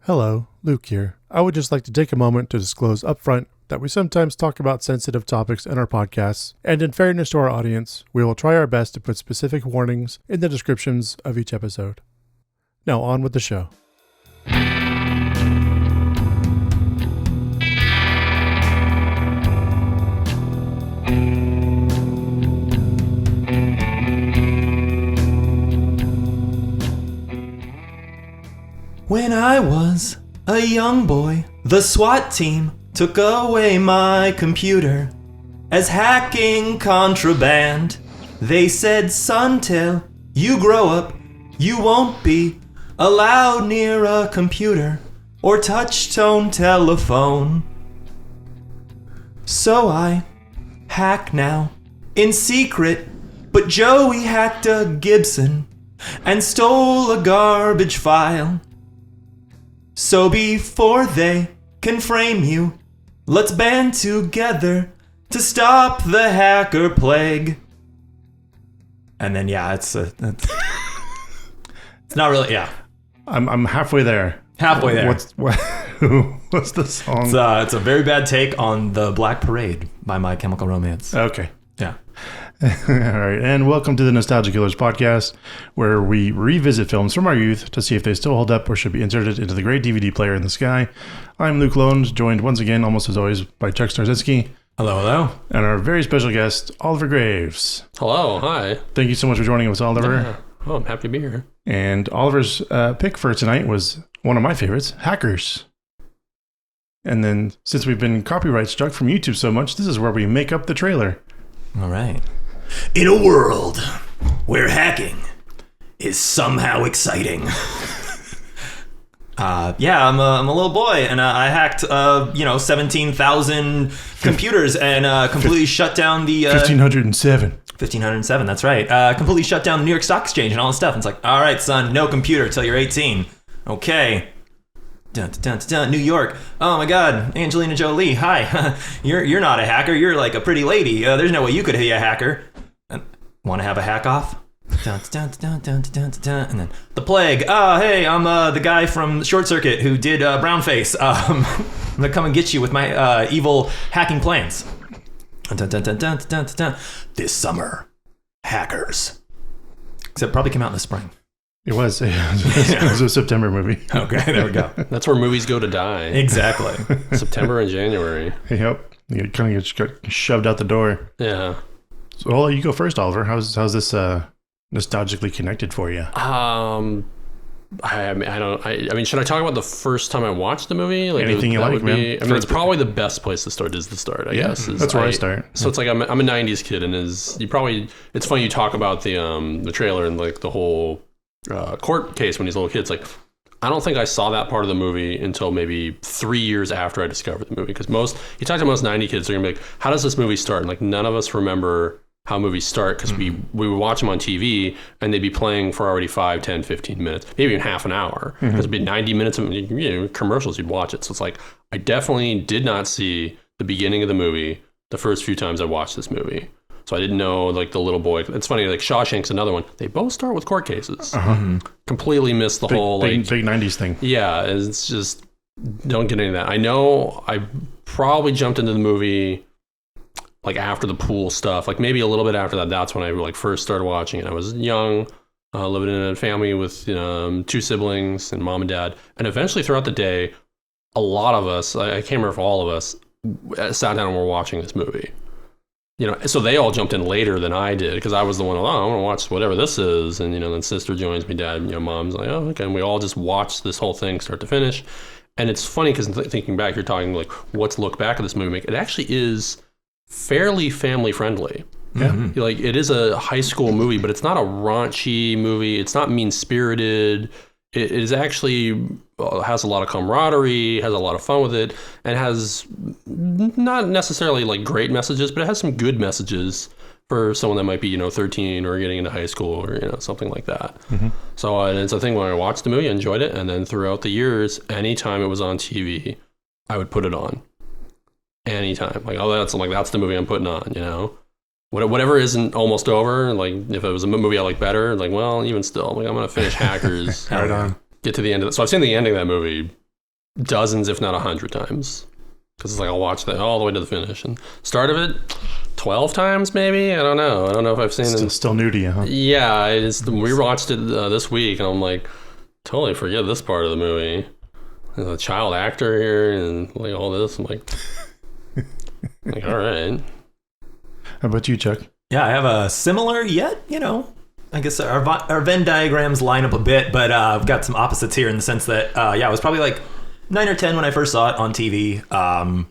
Hello, Luke here. I would just like to take a moment to disclose upfront that we sometimes talk about sensitive topics in our podcasts, and in fairness to our audience, we will try our best to put specific warnings in the descriptions of each episode. Now on with the show. When I was a young boy, the SWAT team took away my computer as hacking contraband. They said, son, till you grow up, you won't be allowed near a computer or touch-tone telephone. So I hack now, in secret, but Joey hacked a Gibson and stole a garbage file. So before they can frame you, let's band together to stop the hacker plague. And then, yeah, it's not really, yeah. I'm halfway there. Halfway there. What's the song? It's a very bad take on The Black Parade by My Chemical Romance. Okay. Yeah. All right, and welcome to the Nostalgia Killers podcast, where we revisit films from our youth to see if they still hold up or should be inserted into the great DVD player in the sky. I'm Luc Londe, joined once again, almost as always, by Chuck Starzenski. Hello, hello. And our very special guest, Oliver Graves. Hello, hi. Thank you so much for joining us, Oliver. Yeah. Oh, I'm happy to be here. And Oliver's pick for tonight was one of my favorites, Hackers. And then, since we've been copyright struck from YouTube so much, this is where we make up the trailer. All right. In a world where hacking is somehow exciting. Yeah, I'm a little boy, and I hacked 17,000 computers and completely shut down the 1507. 1507, that's right. Completely shut down the New York Stock Exchange and all this stuff. And it's like, all right, son, no computer till you're 18. Okay. Dun, dun, dun, dun, New York. Oh my God, Angelina Jolie. Hi. You're not a hacker. You're like a pretty lady. There's no way you could be a hacker. Want to have a hack off? Dun, dun, dun, dun, dun, dun, dun. And then the plague. Hey, I'm the guy from Short Circuit who did Brownface. I'm gonna come and get you with my evil hacking plans. Dun, dun, dun, dun, dun, dun, dun. This summer, Hackers. Except probably came out in the spring. It was. It was a September movie. Okay, there we go. That's where movies go to die. Exactly. September and January. Yep. You kind of get shoved out the door. Yeah. So I'll let you go first, Oliver. How's this nostalgically connected for you? I mean, should I talk about the first time I watched the movie? Like, anything you like, man. It's probably the best place to start is the start, I guess. That's where I start. So it's like I'm a 90s kid, and it's funny you talk about the trailer and like the whole court case when he's a little kid. It's like, I don't think I saw that part of the movie until maybe 3 years after I discovered the movie. Because you talk to most 90 kids, they're gonna be like, how does this movie start? And like, none of us remember how movies start because we would watch them on TV and they'd be playing for already 5, 10, 15 minutes, maybe even half an hour. Because it'd be 90 minutes of commercials, you'd watch it. So it's like, I definitely did not see the beginning of the movie the first few times I watched this movie. So I didn't know, like, the little boy. It's funny, like, Shawshank's another one. They both start with court cases. Completely missed the whole, like... Big 90s thing. Yeah, it's just... Don't get any of that. I know I probably jumped into the movie, like, after the pool stuff. Like, maybe a little bit after that. That's when I, like, first started watching it. I was young, living in a family with 2 siblings and mom and dad. And eventually, throughout the day, a lot of us, I can't remember if all of us, sat down and were watching this movie. So they all jumped in later than I did because I was the one, I want to watch whatever this is. And, then sister joins me, dad, mom's like, oh, okay. And we all just watched this whole thing start to finish. And it's funny because thinking back, you're talking like, what's look back at this movie? It actually is fairly family friendly. Yeah. Like, it is a high school movie, but it's not a raunchy movie. It's not mean spirited. It is actually has a lot of camaraderie, has a lot of fun with it, and has not necessarily like great messages, but it has some good messages for someone that might be 13 or getting into high school or something like that. So and it's a thing when I watched the movie, I enjoyed it, and then throughout the years, anytime it was on TV, I would put it on. Anytime, like, oh, that's the movie I'm putting on, Whatever isn't almost over, like if it was a movie I like better, like, well, even still, like, I'm gonna finish Hackers. Right on. Get to the end of it. So I've seen the ending of that movie dozens, if not 100 times. Because it's like I'll watch that all the way to the finish. And start of it, 12 times maybe? I don't know. I don't know if I've seen it. Still new to you, huh? Yeah, we rewatched it this week, and I'm like, totally forget this part of the movie. There's a child actor here and like all this. I'm like, all right. How about you, Chuck? Yeah, I have a similar yet, I guess our Venn diagrams line up a bit, but I've got some opposites here in the sense that, I was probably like 9 or 10 when I first saw it on TV.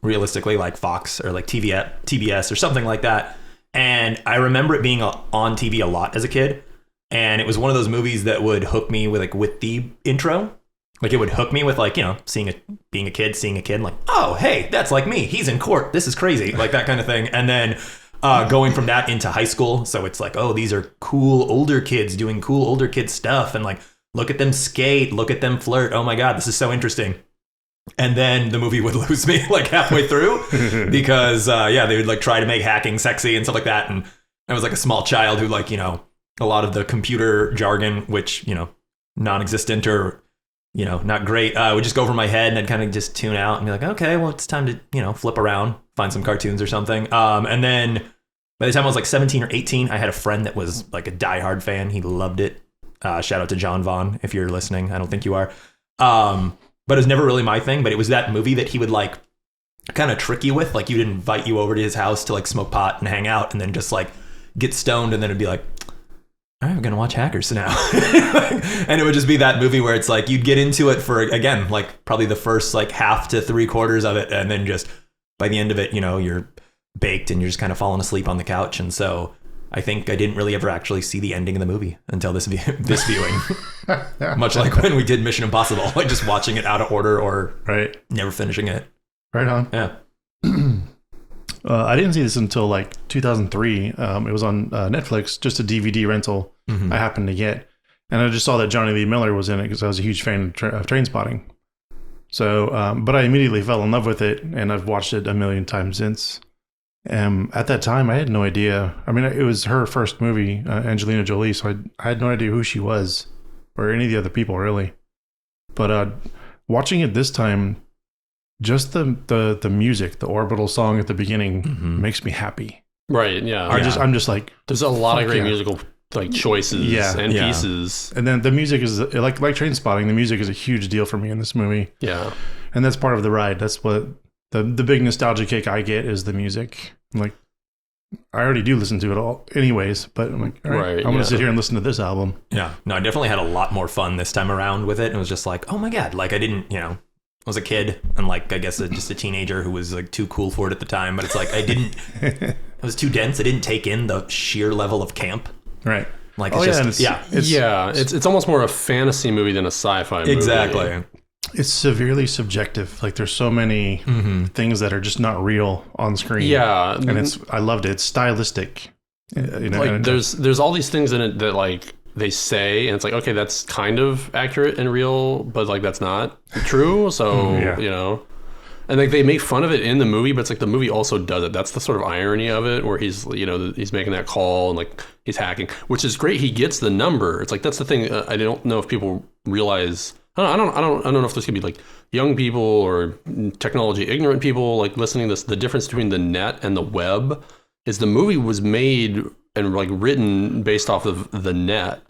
Realistically, like Fox or like TBS or something like that. And I remember it being on TV a lot as a kid. And it was one of those movies that would hook me with the intro. Like it would hook me with like, being a kid, seeing a kid like, oh, hey, that's like me. He's in court. This is crazy. Like that kind of thing. And then going from that into high school. So it's like, oh, these are cool older kids doing cool older kid stuff. And like, look at them skate. Look at them flirt. Oh my God, this is so interesting. And then the movie would lose me like halfway through because, they would like try to make hacking sexy and stuff like that. And I was like a small child who like, a lot of the computer jargon, which, non-existent or, not great, would just go over my head and I'd kind of just tune out and be like, okay, well, it's time to, flip around, find some cartoons or something. And then by the time I was like 17 or 18, I had a friend that was like a diehard fan. He loved it. Shout out to John Vaughn, if you're listening. I don't think you are. But it was never really my thing. But it was that movie that he would like kind of trick you with. Like he would invite you over to his house to like smoke pot and hang out and then just like get stoned. And then it'd be like, all right, we're going to watch Hackers now. And it would just be that movie where it's like you'd get into it for, again, like probably the first like half to 3/4 of it. And then just by the end of it, you're baked and you're just kind of falling asleep on the couch. And so I think I didn't really ever actually see the ending of the movie until this viewing. Much like when we did Mission Impossible, like just watching it out of order or never finishing it. Right on. Yeah. I didn't see this until like 2003. It was on Netflix, just a DVD rental I happened to get. And I just saw that Johnny Lee Miller was in it because I was a huge fan of Trainspotting. So, but I immediately fell in love with it and I've watched it a million times since. At that time, I had no idea. I mean, it was her first movie, Angelina Jolie, so I had no idea who she was or any of the other people, really. But watching it this time, just the music, the orbital song at the beginning makes me happy. Right, yeah. I'm just like... There's a lot of great musical like choices and pieces. And then the music is, like Trainspotting, the music is a huge deal for me in this movie. Yeah. And that's part of the ride. That's what... The big nostalgia kick I get is the music. I'm like, I already do listen to it all anyways, but I'm like, all right, I'm going to sit here and listen to this album. Yeah. No, I definitely had a lot more fun this time around with it. It was just like, oh my God, like I didn't, I was a kid and like, I guess just a teenager who was like too cool for it at the time, but it's like, it was too dense. I didn't take in the sheer level of camp. Right. Like, it's almost more a fantasy movie than a sci-fi movie. Exactly. It's severely subjective. Like there's so many things that are just not real on screen. Yeah, and I loved it. It's stylistic. Like there's all these things in it that like they say, and it's like, okay, that's kind of accurate and real, but like that's not true. So and like they make fun of it in the movie, but it's like the movie also does it. That's the sort of irony of it, where he's he's making that call and like he's hacking, which is great. He gets the number. It's like that's the thing. I don't know if people realize. I don't know if this could be like young people or technology ignorant people like listening to this. The difference between the net and the web is the movie was made and like written based off of the net,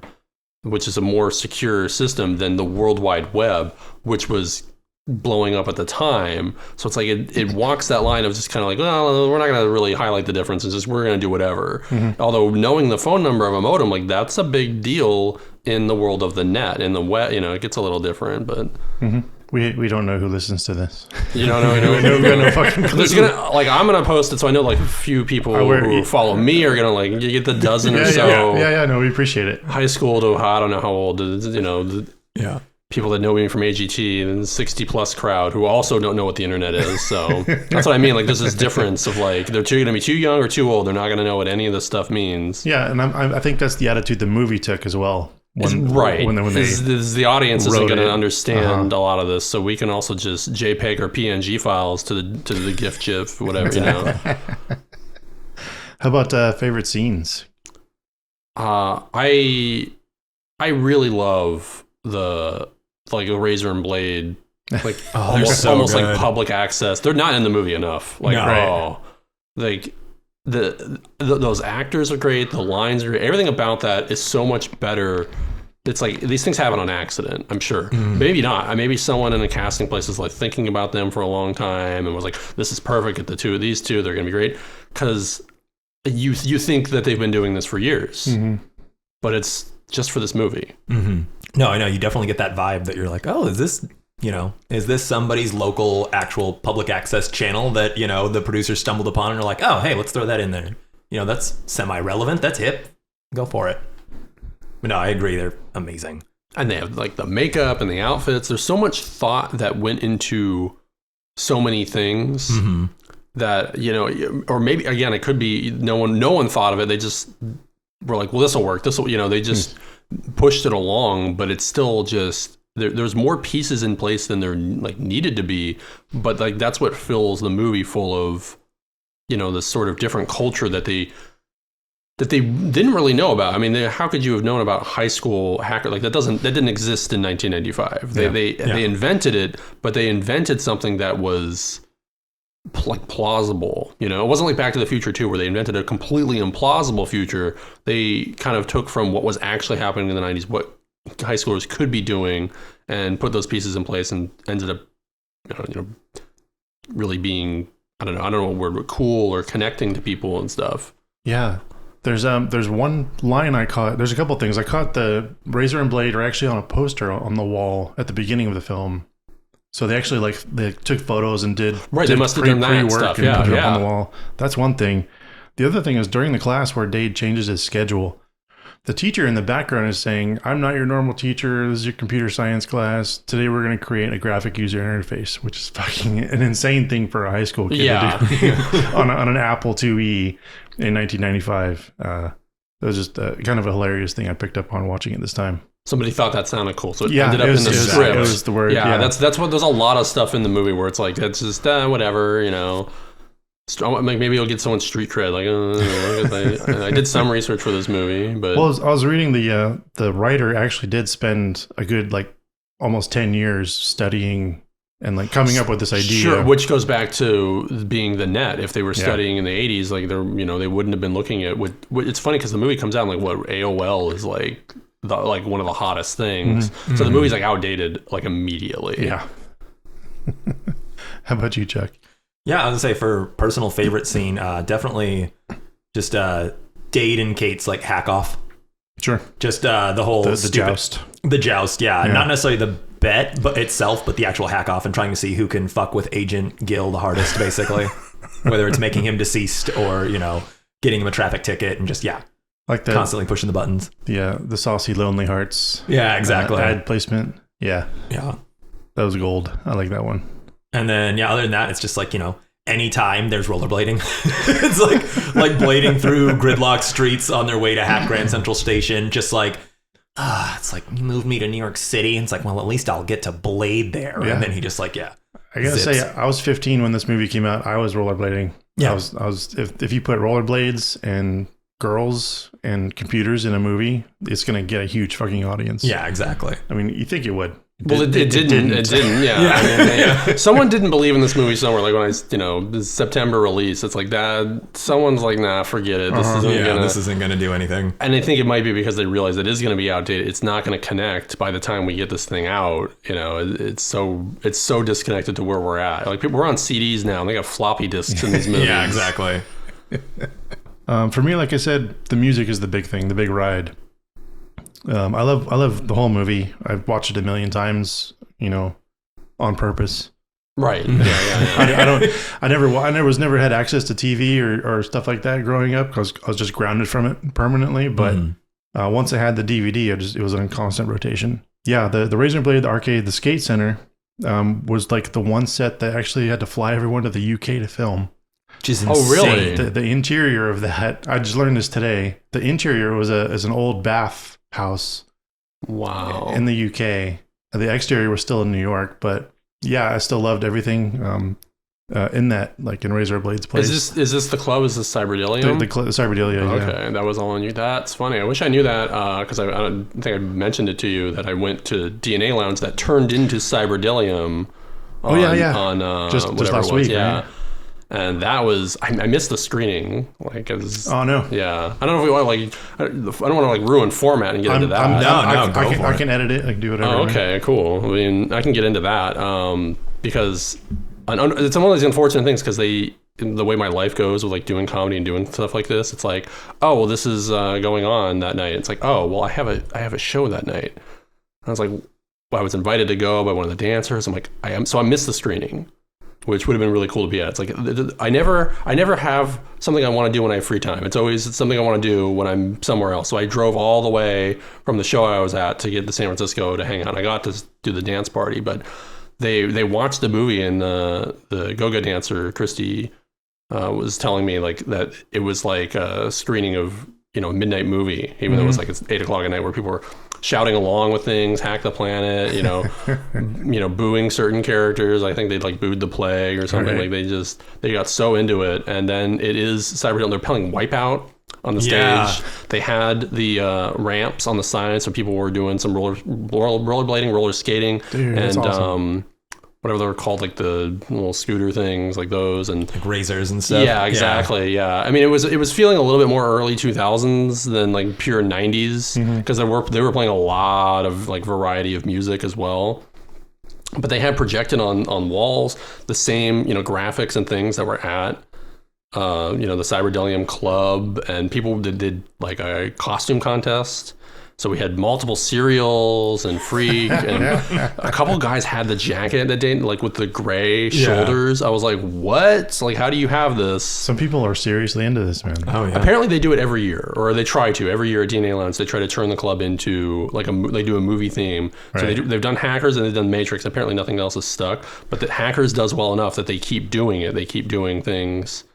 which is a more secure system than the World Wide Web, which was blowing up at the time. So it's like it walks that line of just kind of like, well, we're not going to really highlight the difference. It's just we're going to do whatever. Although knowing the phone number of a modem, like that's a big deal in the world of the net. In the web, it gets a little different, but we don't know who listens to this. You don't know. We got no fucking clue. There's I'm gonna post it, so I know like a few people who follow me are gonna like you get the dozen or so. Yeah. No, we appreciate it. High school to I don't know how old. People that know me from AGT and 60 plus crowd who also don't know what the internet is. So that's what I mean. Like there's this difference of like they're going to be too young or too old. They're not going to know what any of this stuff means. Yeah, and I think that's the attitude the movie took as well. When the audience isn't going to understand a lot of this, so we can also just JPEG or PNG files to the GIF, whatever. How about favorite scenes? I really love the razor and blade Like they're so almost good. like public access. They're not in the movie enough. Like, No. like those actors are great. The lines are great. Everything about that is so much better. It's like these things happen on accident, I'm sure. Maybe not. Maybe someone in a casting place is like thinking about them for a long time and was like, this is perfect. Get the two of these two. They're going to be great. Because you think that they've been doing this for years. But it's just for this movie. No, I know. You definitely get that vibe that you're like, oh, is this somebody's local actual public access channel that, the producers stumbled upon and are like, oh, hey, let's throw that in there. That's semi-relevant. That's hip. Go for it. But no, I agree. They're amazing. And they have like the makeup and the outfits. There's so much thought that went into so many things that, or maybe, again, it could be no one thought of it. They just were like, well, this will work. They just pushed it along, but it's still just, there's more pieces in place than there like needed to be. But like, that's what fills the movie full of, this sort of different culture that they didn't really know about. I mean, how could you have known about high school hacker? Like that didn't exist in 1995. They invented it, but they invented something that was like plausible. It wasn't like Back to the Future 2 where they invented a completely implausible future. They kind of took from what was actually happening in the 90s, what high schoolers could be doing, and put those pieces in place, and ended up, really being, I don't know what word, cool or connecting to people and stuff. Yeah. There's one line I caught. There's a couple things. I caught the razor and blade are actually on a poster on the wall at the beginning of the film. So they actually they took photos and did they must have done that pre-work stuff. and Yeah, put it up on the wall. That's one thing. The other thing is during the class where Dade changes his schedule, the teacher in the background is saying, "I'm not your normal teacher. This is your computer science class. Today we're going to create a graphic user interface," which is fucking an insane thing for a high school kid to do on an Apple IIe in 1995. That was just kind of a hilarious thing I picked up on watching it this time. Somebody thought that sounded cool, so it ended up in the script. It was the word. Yeah, that's what. There's a lot of stuff in the movie where it's like that's just whatever, Maybe you'll get someone's street cred. Like, I did some research for this movie, but I was reading the writer actually did spend a good almost 10 years studying and coming up with this idea. Sure, which goes back to being the net. If they were studying in the 80s, they wouldn't have been looking at what. It's funny because the movie comes out and what AOL is one of the hottest things. So the movie's outdated immediately. Yeah. How about you, Chuck? Yeah, I was gonna say for personal favorite scene, definitely just Dade and Kate's hack off. Sure. Just the whole the joust. The joust, yeah. Not necessarily the bet but itself, but the actual hack off and trying to see who can fuck with Agent Gill the hardest, basically. Whether it's making him deceased or, getting him a traffic ticket and just constantly pushing the buttons. Yeah, the saucy lonely hearts. Yeah, exactly. Ad placement. Yeah. Yeah. That was gold. I like that one. And then, other than that, it's just anytime there's rollerblading, it's like blading through gridlock streets on their way to Hat Grand Central Station. Just it's you moved me to New York City. And it's well, at least I'll get to blade there. Yeah. And then he just I gotta say, I was 15 when this movie came out. I was rollerblading. Yeah. I was if you put rollerblades and girls and computers in a movie, it's gonna get a huge fucking audience. Yeah, exactly. I mean, you think it would. Well, it didn't. It didn't. Yeah. I mean, someone didn't believe in this movie somewhere. When the September release, it's that someone's nah, forget it. This isn't gonna do anything. And I think it might be because they realize it is gonna be outdated. It's not gonna connect by the time we get this thing out. It's so disconnected to where we're at. We're on CDs now, and they got floppy disks in these movies. Yeah, exactly. For me, like I said, the music is the big thing, the big ride. I love the whole movie. I've watched it a million times, on purpose. Right. Yeah. I never had access to TV or stuff like that growing up because I was just grounded from it permanently. But once I had the DVD, it was in constant rotation. Yeah, the Razor Blade, the arcade, the skate center was the one set that actually had to fly everyone to the UK to film. Which is insane. Oh, really? The interior of that, I just learned this today. The interior was an old bath house. Wow. In the UK. The exterior was still in New York, but yeah, I still loved everything in that, in Razor Blade's place. Is this the club? Is this Cyberdelium? The Cyberdelium, okay, that was all on you. That's funny. I wish I knew that because I don't think I mentioned it to you that I went to DNA Lounge that turned into Cyberdelium Just last week, yeah. right? And that was I missed the screening. Like it was. Oh no. Yeah, I don't know if we want I don't want to ruin format and get into that. I can edit it. I can do whatever. Oh, okay, cool. I mean, I can get into that because it's one of these unfortunate things because the way my life goes with like doing comedy and doing stuff like this, it's like, oh well, this is going on that night. It's like, oh well, I have a show that night. I was like, well, I was invited to go by one of the dancers. I'm like, I missed the screening, which would have been really cool to be at. It's like I never have something I want to do when I have free time. It's always something I want to do when I'm somewhere else. So I drove all the way from the show I was at to get to San Francisco to hang out. I got to do the dance party, but they watched the movie and the go-go dancer Christy was telling me like that it was like a screening of a midnight movie, even though it was like it's 8 o'clock at night where people were shouting along with things, Hack the Planet, booing certain characters. I think they like booed the Plague or something. Right. Like they got so into it. And then it is Cyberpunk. They're playing Wipeout on the stage. They had the ramps on the side, so people were doing some rollerblading, roller skating, Dude, that's awesome. Whatever they were called, like the little scooter things, like those, and like razors and stuff. Yeah, exactly. Yeah. I mean, it was feeling a little bit more early 2000s than like pure 90s because they were playing a lot of like variety of music as well. But they had projected on walls the same graphics and things that were at the Cyberdelium Club, and people did like a costume contest. So we had multiple cereals and Freak, and a couple guys had the jacket that day, like with the gray shoulders. I was like, what? Like, how do you have this? Some people are seriously into this, man. Oh, yeah. Apparently they do it every year, or they try to. Every year at DNA Lounge, they try to turn the club into, like, they do a movie theme. Right. So they've done Hackers and they've done Matrix. Apparently nothing else is stuck. But the Hackers does well enough that they keep doing it. They keep doing things.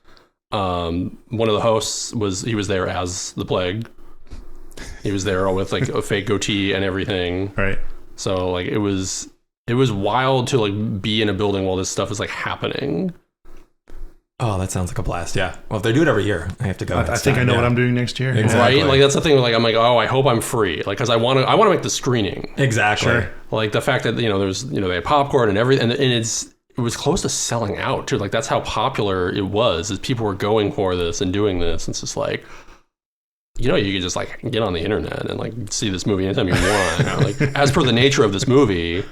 One of the hosts was there as the Plague. He was there with like a fake goatee and everything. Right. So like it was wild to like be in a building while this stuff is like happening. Oh, that sounds like a blast. Yeah. Well, if they do it every year, I have to go. I think I know what I'm doing next year. Exactly. Right? Like that's the thing. Like I'm like, oh, I hope I'm free. Like because I want to make the screening. Exactly. Sure. Like the fact that there's they had popcorn and everything, and it was close to selling out too. Like that's how popular it was. Is people were going for this and doing this. It's just like. You could just like get on the internet and like see this movie anytime you want. Like as per the nature of this movie,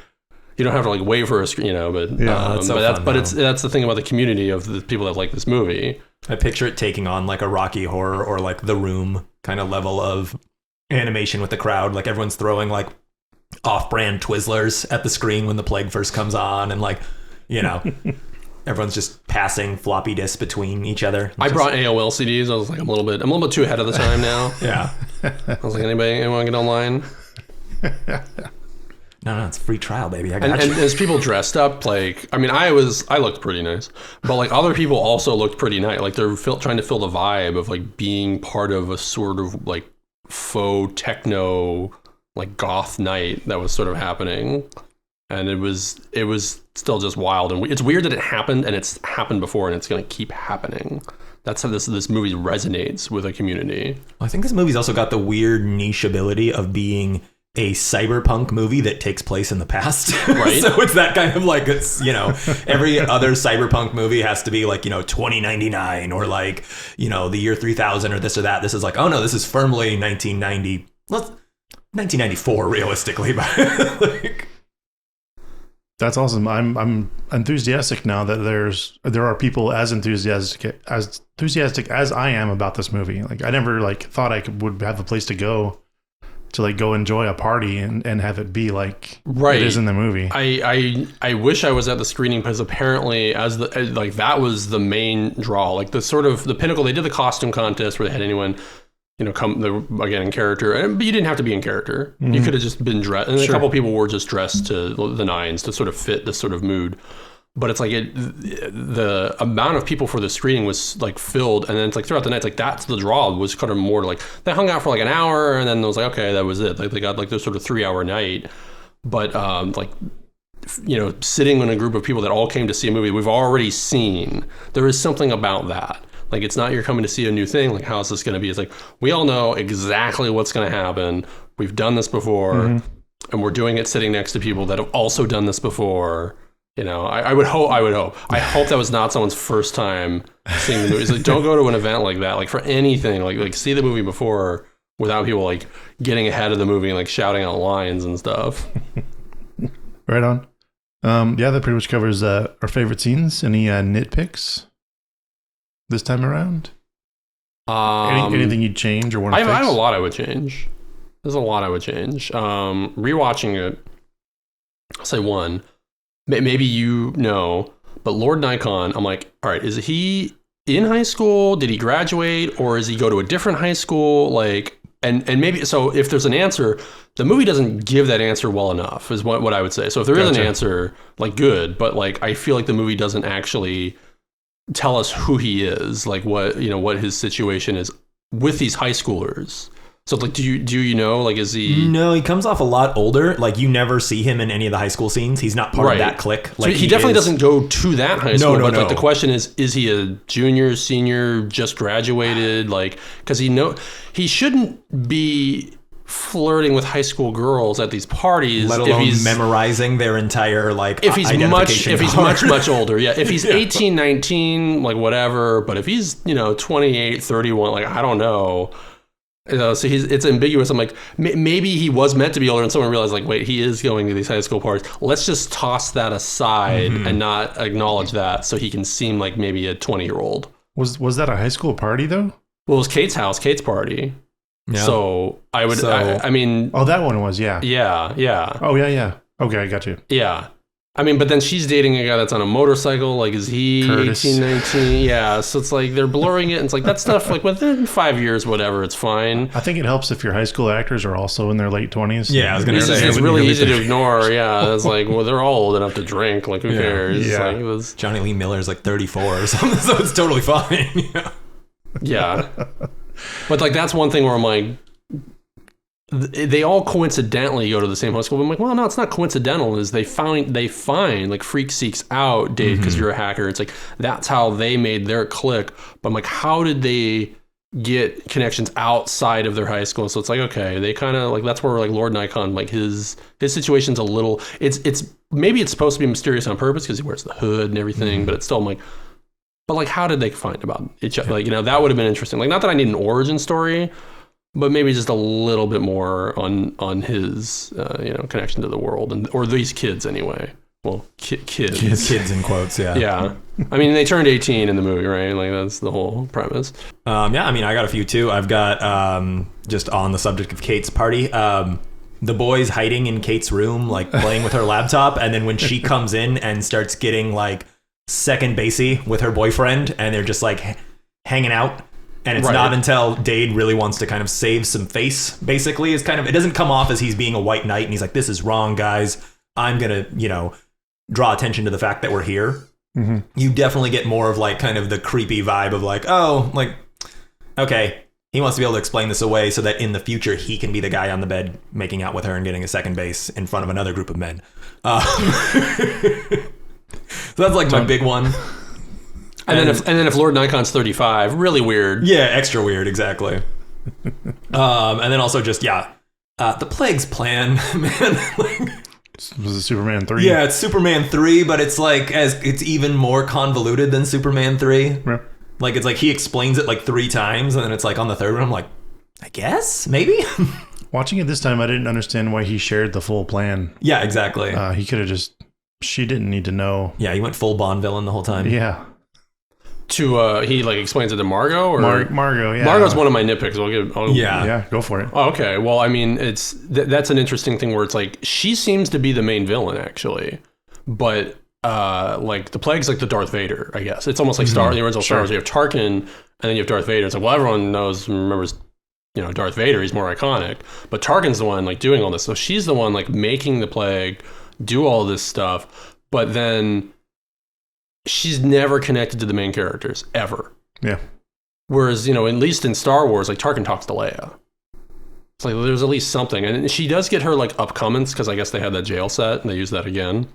you don't have to like wait for a screen, But that's the thing about the community of the people that like this movie. I picture it taking on like a Rocky Horror or like The Room kind of level of animation with the crowd. Like everyone's throwing like off-brand Twizzlers at the screen when the Plague first comes on, and like everyone's just passing floppy disks between each other. I brought AOL CDs. I was like, I'm a little bit too ahead of the time now. Yeah. I was like, anyone get online? No, it's a free trial, baby. I got and you. as people dressed up, like, I mean, I looked pretty nice, but like other people also looked pretty nice. Like they're trying to fill the vibe of like being part of a sort of like faux techno, like goth night that was sort of happening. And it was still just wild, and it's weird that it happened, and it's happened before, and it's going to keep happening. That's how this movie resonates with a community. I think this movie's also got the weird niche ability of being a cyberpunk movie that takes place in the past. Right. So it's that kind of like, it's, every other cyberpunk movie has to be like, 2099 or like, the year 3000 or this or that. This is like, oh no, this is firmly 1990. 1994 realistically, but like... That's awesome. I'm enthusiastic now that there are people as enthusiastic as I am about this movie. Like I never like thought I would have a place to go enjoy a party and have it be like it is in the movie. I wish I was at the screening because apparently that was the main draw. Like the pinnacle. They did the costume contest where they had anyone come again in character, but you didn't have to be in character. Mm-hmm. You could have just been dressed, and a couple people were just dressed to the nines to sort of fit this sort of mood. But it's like the amount of people for the screening was like filled, and then it's like throughout the night, it's like that's the draw was kind of more like they hung out for like an hour, and then it was like okay, that was it. Like they got like this sort of 3-hour night, but sitting in a group of people that all came to see a movie we've already seen, there is something about that. Like, it's not you're coming to see a new thing. Like, how's this going to be? It's like, we all know exactly what's going to happen. We've done this before, and we're doing it sitting next to people that have also done this before. You know, I would hope. I hope that was not someone's first time seeing the movie. It's like, don't go to an event like that, like for anything, like see the movie before without people like getting ahead of the movie and like shouting out lines and stuff. Right on. Yeah, that pretty much covers our favorite scenes. Any nitpicks this time around? Anything you'd change or want to fix? I have a lot I would change. There's a lot I would change. Rewatching it, I'll say one. Maybe you know, but Lord Nikon, I'm like, all right, is he in high school? Did he graduate? Or is he go to a different high school? Like, and maybe, so if there's an answer, the movie doesn't give that answer well enough, is what I would say. So if there is an answer, like, good, but like, I feel like the movie doesn't actually tell us who he is, like what his situation is with these high schoolers. So like, do you know, like, is he? No, he comes off a lot older. Like, you never see him in any of the high school scenes. He's not part of that clique. Like, so he definitely doesn't go to that high school. No. Like, the question is he a junior, senior, just graduated? Like, because he shouldn't be flirting with high school girls at these parties, let alone memorizing their entire like if he's much older. Yeah, if he's 18, 19, like whatever, but if he's 28, 31, like I don't know. So it's ambiguous. I'm like, maybe he was meant to be older and someone realized like, wait, he is going to these high school parties. Let's just toss that aside and not acknowledge that, so he can seem like maybe a 20-year-old. Was that a high school party though? Well, it was Kate's party. Yeah. So I mean. Oh, that one was, yeah. Yeah. Oh, yeah. Okay, I got you. Yeah. I mean, but then she's dating a guy that's on a motorcycle. Like, is he Curtis. 18, 19? Yeah. So it's like they're blurring it. And it's like, that stuff, like within 5 years, whatever, it's fine. I think it helps if your high school actors are also in their late 20s. Yeah, I was going to say. It's really easy to ignore. Yeah. It's like, well, they're all old enough to drink. Like, who cares? Yeah. Like, Johnny Lee Miller is like 34 or something. So it's totally fine. Yeah. But like, that's one thing where I'm like, they all coincidentally go to the same high school. But I'm like, well, no, it's not coincidental. Is they find like Freak Seeks Out, Dave, because you're a hacker. It's like, that's how they made their clique. But I'm like, how did they get connections outside of their high school? So it's like, okay, they kind of like, that's where like Lord Nikon, like his situation's a little, it's maybe it's supposed to be mysterious on purpose because he wears the hood and everything, but it's still, I'm like, but like, how did they find about each other? Like, that would have been interesting. Like, not that I need an origin story, but maybe just a little bit more on his, connection to the world or these kids anyway. Well, kids. Kids in quotes, yeah. Yeah. I mean, they turned 18 in the movie, right? Like, that's the whole premise. I mean, I got a few too. I've got, just on the subject of Kate's party, the boys hiding in Kate's room, like playing with her laptop. And then when she comes in and starts getting like second basey with her boyfriend and they're just like hanging out. And it's not until Dade really wants to kind of save some face, basically, is kind of, it doesn't come off as he's being a white knight and he's like, this is wrong, guys. I'm going to, draw attention to the fact that we're here. Mm-hmm. You definitely get more of like kind of the creepy vibe of like, oh, like, okay, he wants to be able to explain this away so that in the future he can be the guy on the bed making out with her and getting a second base in front of another group of men. So that's like my big one. And then if Lord Nikon's 35, really weird. Yeah, extra weird, exactly. And then also just, the Plague's plan, man. Was it Superman 3? Yeah, it's Superman 3, but it's like, it's even more convoluted than Superman 3. Yeah. Like, it's like he explains it like 3 times, and then it's like on the third one, I'm like, I guess? Maybe? Watching it this time, I didn't understand why he shared the full plan. Yeah, exactly. He could have just, she didn't need to know. Yeah, he went full Bond villain the whole time. Yeah. He like explains it to Margot or Margot, yeah. Margot's one of my nitpicks. Yeah, go for it. Oh, okay. Well, I mean, it's that's an interesting thing where it's like she seems to be the main villain actually, but like the Plague's like the Darth Vader, I guess. It's almost like the original Star Wars. You have Tarkin and then you have Darth Vader. It's like, well, everyone remembers Darth Vader. He's more iconic, but Tarkin's the one like doing all this. So she's the one like making the Plague do all this stuff, but then she's never connected to the main characters ever. Yeah. Whereas, at least in Star Wars, like Tarkin talks to Leia. It's like there's at least something, and she does get her like upcomings because I guess they had that jail set and they use that again.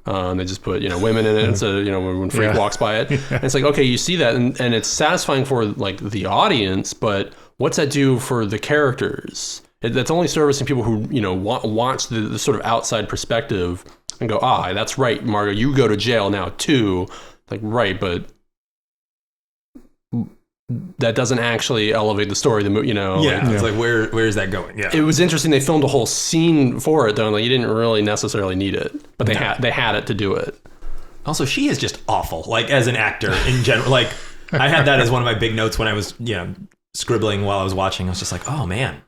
They just put women in it instead of when Freak walks by it. And it's like, okay, you see that, and it's satisfying for like the audience, but what's that do for the characters? That's only servicing people who, watch the sort of outside perspective and go, that's right, Margot, you go to jail now too. Like, right, but that doesn't actually elevate the story. It's like where is that going? Yeah, it was interesting. They filmed a whole scene for it, though. And like, you didn't really necessarily need it, but they had it to do it. Also, she is just awful. Like as an actor in general. Like I had that as one of my big notes when I was scribbling while I was watching. I was just like, oh man,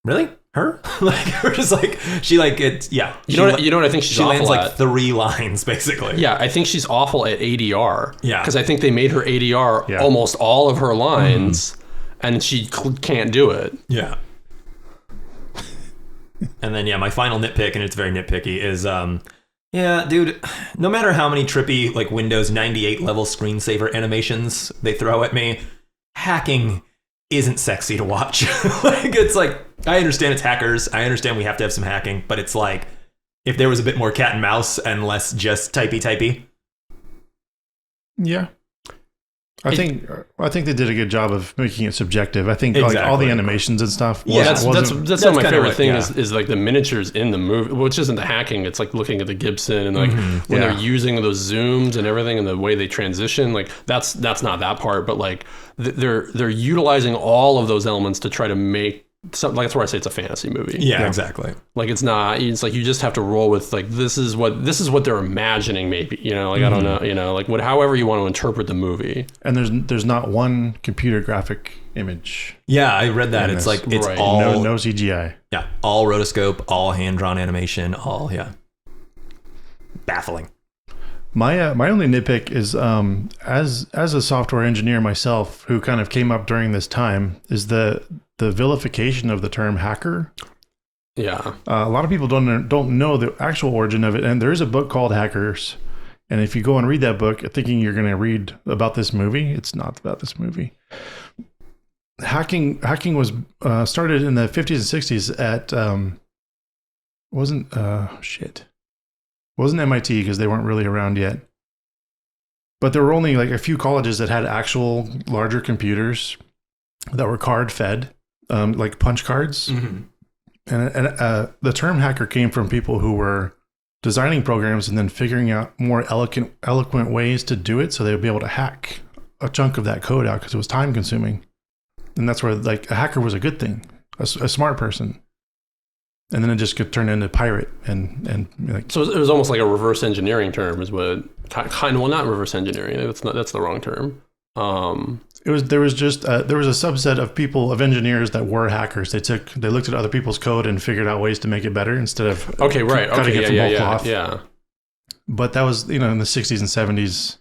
really? Her? Like we're just like she like it. Yeah. You know what I think she's awful lands at? like 3 lines basically. Yeah, I think she's awful at ADR. Yeah. Because I think they made her ADR almost all of her lines, and she can't do it. Yeah. And then my final nitpick, and it's very nitpicky, is dude, no matter how many trippy like Windows 98 level screensaver animations they throw at me, hacking isn't sexy to watch. Like it's like I understand it's hackers. I understand we have to have some hacking, but it's like if there was a bit more cat and mouse and less just typey. Yeah. I think they did a good job of making it subjective. I think like all the animations and stuff. That's one of my favorite things is like the miniatures in the movie, which isn't the hacking. It's like looking at the Gibson and like when they're using those zooms and everything and the way they transition. Like that's not that part, but like they're utilizing all of those elements to try to make something. Like that's where I say it's a fantasy movie. Yeah, exactly. Like it's not. It's like you just have to roll with like this is what they're imagining. Maybe like I don't know. Like however you want to interpret the movie. And there's not one computer graphic image. Yeah, I read that. It's like it's all no CGI. Yeah, all rotoscope, all hand drawn animation, all baffling. My only nitpick is as a software engineer myself, who kind of came up during this time, is the vilification of the term hacker. Yeah, a lot of people don't know the actual origin of it, and there is a book called Hackers. And if you go and read that book thinking you're going to read about this movie, it's not about this movie. Hacking was started in the 50s and 60s at wasn't MIT because they weren't really around yet. But there were only like a few colleges that had actual larger computers that were card fed, like punch cards. Mm-hmm. And the term hacker came from people who were designing programs and then figuring out more eloquent ways to do it so they would be able to hack a chunk of that code out because it was time consuming. And that's where like a hacker was a good thing, a smart person. And then it just could turn into pirate and like. So it was almost like a reverse engineering term is what kind of, well, not reverse engineering. That's the wrong term. There was a subset of engineers that were hackers. They looked at other people's code and figured out ways to make it better instead of cutting it from whole cloth. Yeah. But that was in the 60s and 70s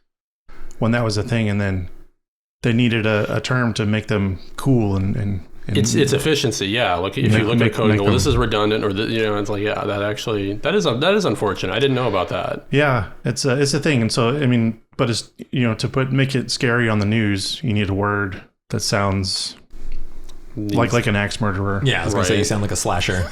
when that was a thing, and then they needed a term to make them cool and it's efficiency. Yeah. Like if you look at code and go, this is redundant, or it's like that is unfortunate. I didn't know about that. Yeah, it's a thing, and so I mean. But it's to make it scary on the news, you need a word that sounds like an axe murderer. Yeah, I was gonna say you sound like a slasher.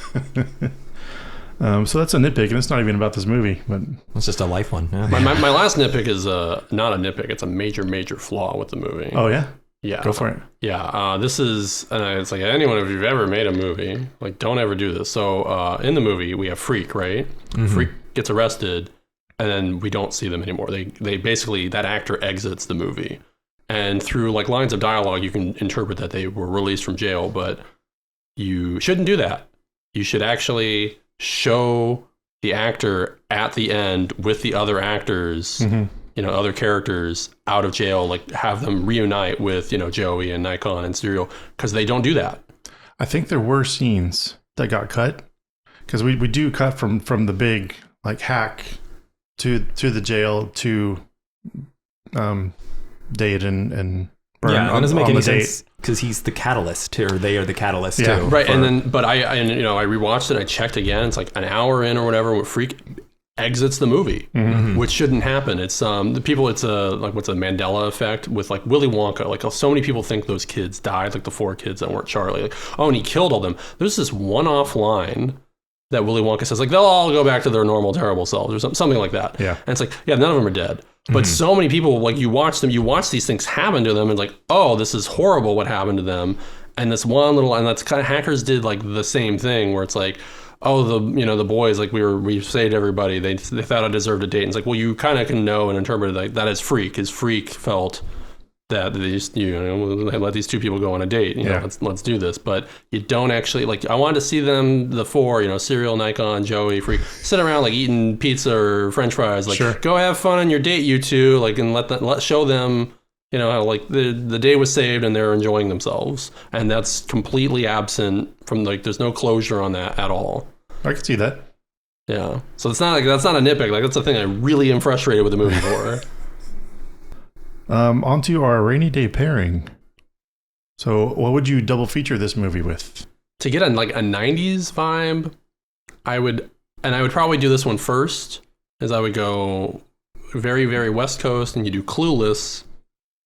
So that's a nitpick, and it's not even about this movie, but it's just a life one. Yeah. My last nitpick is not a nitpick; it's a major flaw with the movie. Oh yeah, yeah, go for it. Yeah, this is it's like anyone if you've ever made a movie, like don't ever do this. So in the movie we have Freak, right? Mm-hmm. Freak gets arrested. And then we don't see them anymore. They basically, that actor exits the movie. And through like lines of dialogue, you can interpret that they were released from jail, but you shouldn't do that. You should actually show the actor at the end with the other actors, other characters out of jail, like have them reunite with, Joey and Nikon and Serial, because they don't do that. I think there were scenes that got cut, because we do cut from the big like hack to the jail to date and burn. Yeah, that doesn't make any sense because he's the catalyst, or they are the catalyst too. Right, but I rewatched it. I checked again. It's like an hour in or whatever when Freak exits the movie, which shouldn't happen. It's the people. It's what's a Mandela effect with like Willy Wonka. Like so many people think those kids died, like the 4 kids that weren't Charlie. Like and he killed all them. There's this one-off line that Willy Wonka says, like, they'll all go back to their normal, terrible selves, or something like that. Yeah. And it's like, none of them are dead. But so many people, like, you watch these things happen to them, and like, oh, this is horrible what happened to them. And this one little, and that's kind of, Hackers did like the same thing where it's like, oh, the boys, like we saved everybody. They thought I deserved a date. And it's like, well, you kind of can know and interpret it like that as Freak. His Freak felt that these, let these two people go on a date. You know, let's do this. But you don't actually, like, I wanted to see them, the four, Serial, Nikon, Joey, Freak, sit around like eating pizza or French fries. Like, go have fun on your date, you two. Like, and let show them, how like the day was saved and they're enjoying themselves. And that's completely absent from, like, there's no closure on that at all. I can see that. Yeah. So it's not like, that's not a nitpick. Like, that's the thing I really am frustrated with the movie for. Onto our rainy day pairing. So what would you double feature this movie with? To get a 90s vibe, I would probably do this one first, as I would go very, very West Coast, and you do Clueless,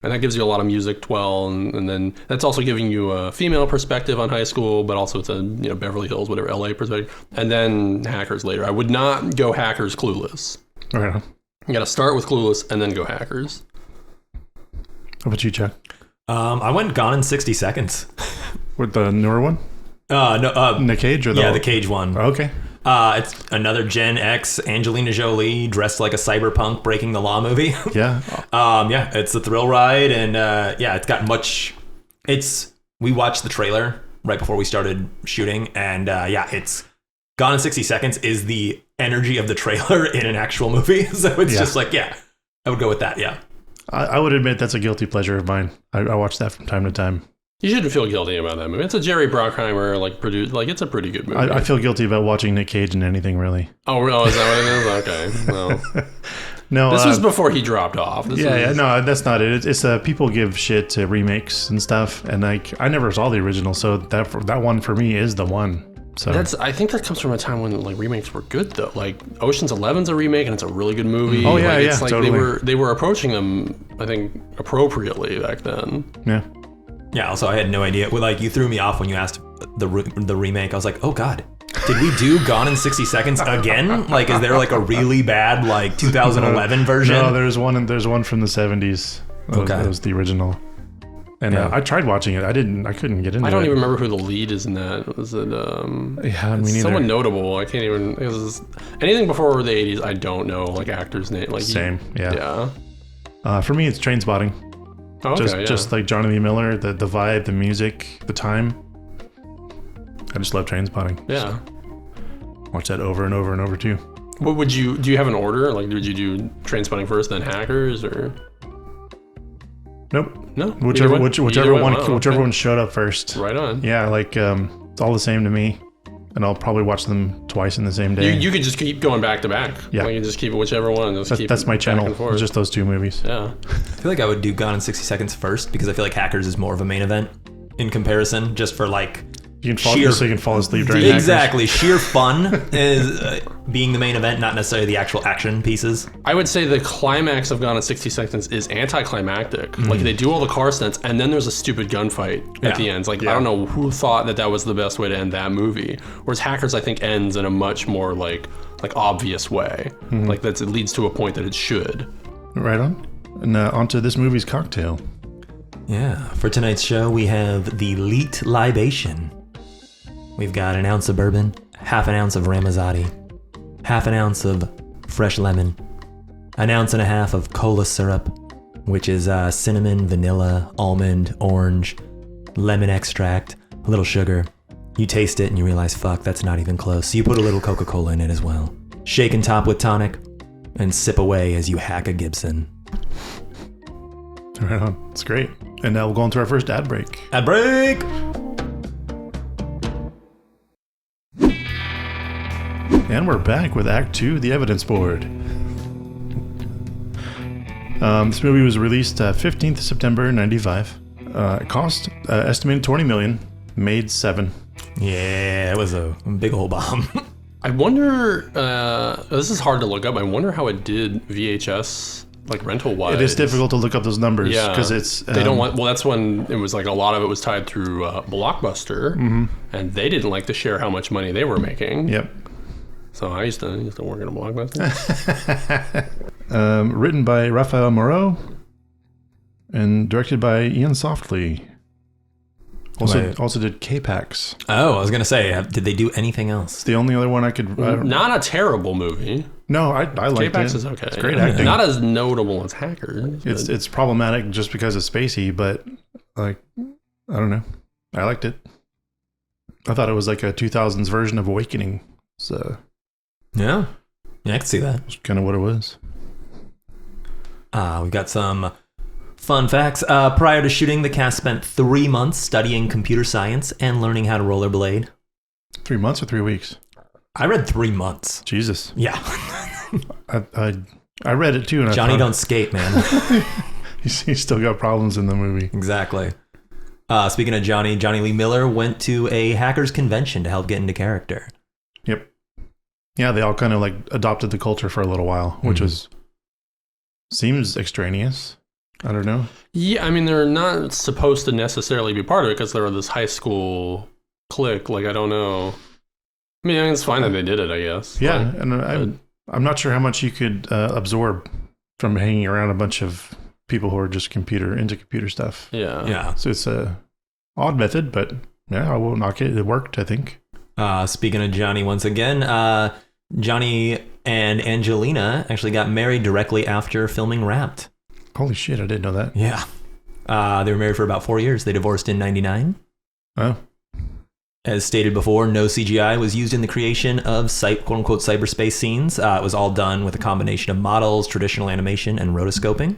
and that gives you a lot of music, and then that's also giving you a female perspective on high school, but also it's a Beverly Hills, whatever, LA perspective, and then Hackers later. I would not go Hackers Clueless. Right on. You got to start with Clueless and then go Hackers. How about you, Chuck? I went Gone in 60 Seconds. With the newer one? No. Nick Cage or the Cage one. Okay. It's another Gen X Angelina Jolie dressed like a cyberpunk breaking the law movie. Yeah. It's a thrill ride, and it's got much. We watched the trailer right before we started shooting, and it's Gone in 60 Seconds is the energy of the trailer in an actual movie. So it's just like, I would go with that. Yeah. I would admit that's a guilty pleasure of mine. I watch that from time to time. You shouldn't feel guilty about that movie. It's a Jerry Bruckheimer produced. Like, it's a pretty good movie. I feel guilty about watching Nick Cage in anything, really. Oh, is that what it is? Okay. Well, no. This was before he dropped off. No, that's not it. It's people give shit to remakes and stuff, and like I never saw the original, so that one for me is the one. So I think that comes from a time when like remakes were good though. Like Ocean's 11's a remake and it's a really good movie. Oh yeah, it's like totally. They were approaching them, I think, appropriately back then. Yeah. Yeah. Also, I had no idea. Well, like you threw me off when you asked the remake. I was like, oh god, did we do Gone in 60 Seconds again? Like, is there like a really bad like 2011 version? No, there's one from the 70s. That was the original. And I tried watching it. I couldn't get into it. I don't even remember who the lead is in that. Was it? Yeah, me neither. Someone notable. I can't even. It was anything before the 80s. I don't know like actors' name. Like same. Yeah. Yeah. For me, it's Trainspotting. Oh, okay, just like Johnny Lee Miller, the vibe, the music, the time. I just love Trainspotting. Yeah. Watch that over and over and over too. What would you do? You have an order? Like, would you do Trainspotting first, then Hackers, or? Nope. No. Whichever one showed up first. Right on. Yeah, like it's all the same to me, and I'll probably watch them twice in the same day. You could just keep going back to back. Yeah. Like you just keep whichever one. That's my channel. Just those two movies. Yeah. I feel like I would do Gone in 60 Seconds first because I feel like Hackers is more of a main event in comparison, just for like. You can fall asleep during exactly. Sheer fun is being the main event, not necessarily the actual action pieces. I would say the climax of Gone in 60 Seconds is anticlimactic. Mm-hmm. Like they do all the car stunts, and then there's a stupid gunfight at the end. Like I don't know who thought that was the best way to end that movie. Whereas Hackers, I think, ends in a much more like obvious way. Mm-hmm. Like it leads to a point that it should. Right on. And onto this movie's cocktail. Yeah. For tonight's show, we have the Leet Libation. We've got an ounce of bourbon, half an ounce of Ramazotti, half an ounce of fresh lemon, an ounce and a half of cola syrup, which is cinnamon, vanilla, almond, orange, lemon extract, a little sugar. You taste it and you realize, fuck, that's not even close. So you put a little Coca-Cola in it as well. Shake and top with tonic, and sip away as you hack a Gibson. Right on. It's great. And now we'll go into our first ad break. Ad break! And we're back with Act 2, The Evidence Board. This movie was released 15th September 95. It cost estimated $20 million, made $7 million. Yeah, it was a big old bomb. I wonder, this is hard to look up. I wonder how it did VHS, like rental wise. It is difficult to look up those numbers because it's... they don't want... Well, that's when it was like a lot of it was tied through Blockbuster, and they didn't like to share how much money they were making. Yep. So I used to work at a Blockbuster. Written by Raphael Moreau and directed by Ian Softley. Also did K-Pax. Oh, I was gonna say, did they do anything else? It's the only other one I could. Not a terrible movie. No, I liked K-Pax it. is okay. It's great acting. Not as notable as Hackers. It's problematic just because it's spacey, but like I don't know. I liked it. I thought it was like a 2000s version of Awakening. So Yeah, I can see that. that's kind of what it was. We've got some fun facts. Prior to shooting, the cast spent 3 months studying computer science and learning how to rollerblade. 3 months or 3 weeks? I read 3 months. Jesus. Yeah. I read it too. And Johnny I don't skate, man. He's still got problems in the movie. Exactly. Speaking of Johnny Lee Miller went to a hackers convention to help get into character. Yep. Yeah, they all kind of like adopted the culture for a little while, which seems extraneous. I don't know. Yeah, I mean, they're not supposed to necessarily be part of it because they're this high school clique. Like, I don't know. I mean, it's fine that they did it, I guess. Yeah, like, and I'm not sure how much you could absorb from hanging around a bunch of people who are just into computer stuff. Yeah. Yeah. So it's a odd method, but yeah, I won't knock it. It worked, I think. Speaking of Johnny once again, Johnny and Angelina actually got married directly after filming Wrapped. Holy shit, I didn't know that. Yeah. They were married for about 4 years. They divorced in 99. Oh. As stated before, no CGI was used in the creation of quote-unquote cyberspace scenes. It was all done with a combination of models, traditional animation, and rotoscoping.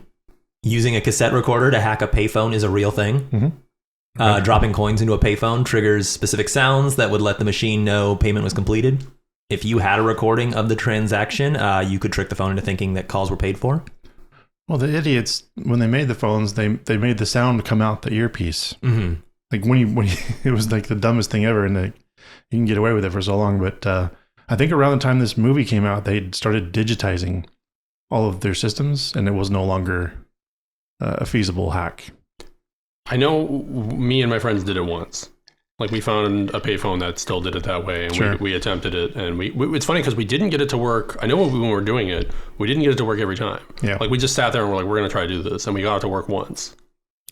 Using a cassette recorder to hack a payphone is a real thing. Mm-hmm. Dropping coins into a payphone triggers specific sounds that would let the machine know payment was completed. If you had a recording of the transaction, you could trick the phone into thinking that calls were paid for. Well, the idiots, when they made the phones, they made the sound come out the earpiece. Mm-hmm. Like when you it was like the dumbest thing ever, and you can get away with it for so long. But I think around the time this movie came out, they started digitizing all of their systems, and it was no longer a feasible hack. I know me and my friends did it once. Like, we found a payphone that still did it that way, and Sure. we attempted it, and it's funny because we didn't get it to work. I know when we were doing it, we didn't get it to work every time. Yeah. Like, we just sat there and we're like, we're going to try to do this, and we got it to work once.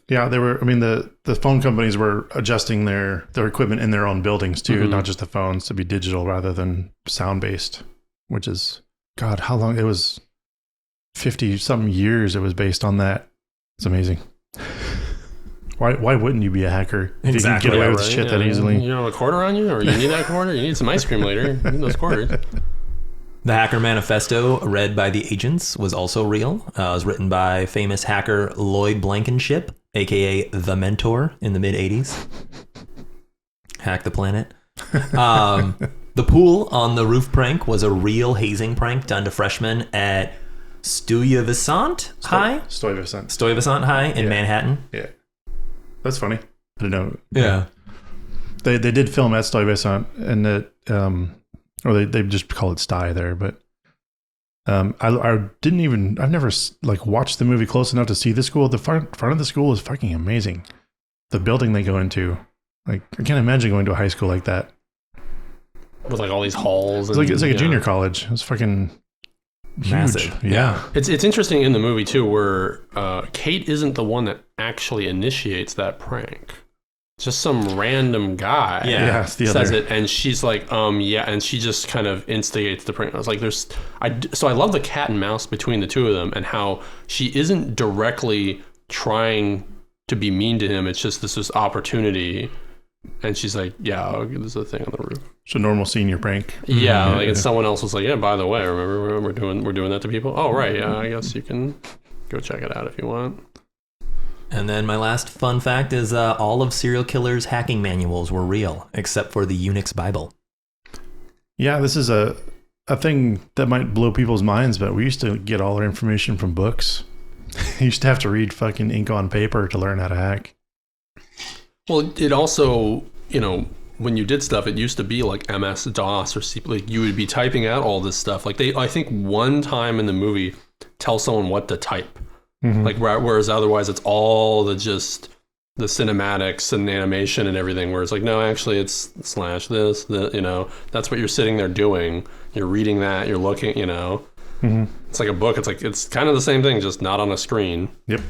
Yeah, they were. I mean, the phone companies were adjusting their equipment in their own buildings too, not just the phones, to be digital rather than sound based. Which is, God, how long? It was 50-something years. It was based on that. It's amazing. Why wouldn't you be a hacker if Exactly, you can get away with right? shit that easily? You know, a quarter on you, or you need that quarter? You need some ice cream later. You need those quarters. The Hacker Manifesto, read by the agents, was also real. It was written by famous hacker Lloyd Blankenship, a.k.a. The Mentor, in the mid-'80s. Hack the planet. The pool on the roof prank was a real hazing prank done to freshmen at Stuyvesant High? Stuyvesant High in Manhattan. Yeah. That's funny. I don't know. Yeah. They did film at Stuyvesant, and it, or they just call it Sty there, but I've never like watched the movie close enough to see the school. The front of the school is fucking amazing. The building they go into, like, I can't imagine going to a high school like that. With like all these halls. It's like a junior college. It's fucking huge. Massive. Yeah. It's interesting in the movie too, where Kate isn't the one that actually initiates that prank. It's just some random guy it's the says other. it, and she's like, yeah, and she just kind of instigates the prank. I was like, so I love the cat and mouse between the two of them, and how she isn't directly trying to be mean to him. It's just this opportunity. And she's like, yeah, there's a thing on the roof. It's a normal senior prank. Yeah, like, and someone else was like, yeah, by the way, remember we're doing that to people? Oh, right, yeah, I guess you can go check it out if you want. And then my last fun fact is all of serial killers' hacking manuals were real, except for the Unix Bible. Yeah, this is a thing that might blow people's minds, but we used to get all our information from books. You used to have to read fucking ink on paper to learn how to hack. Well, it also, when you did stuff, it used to be like MS-DOS or C, like you would be typing out all this stuff. Like I think one time in the movie, tell someone what to type. Mm-hmm. Like whereas otherwise it's all the cinematics and animation and everything. Where it's like, no, actually it's slash this, that's what you're sitting there doing. You're reading that, you're looking, Mm-hmm. It's like a book. It's kind of the same thing, just not on a screen. Yep.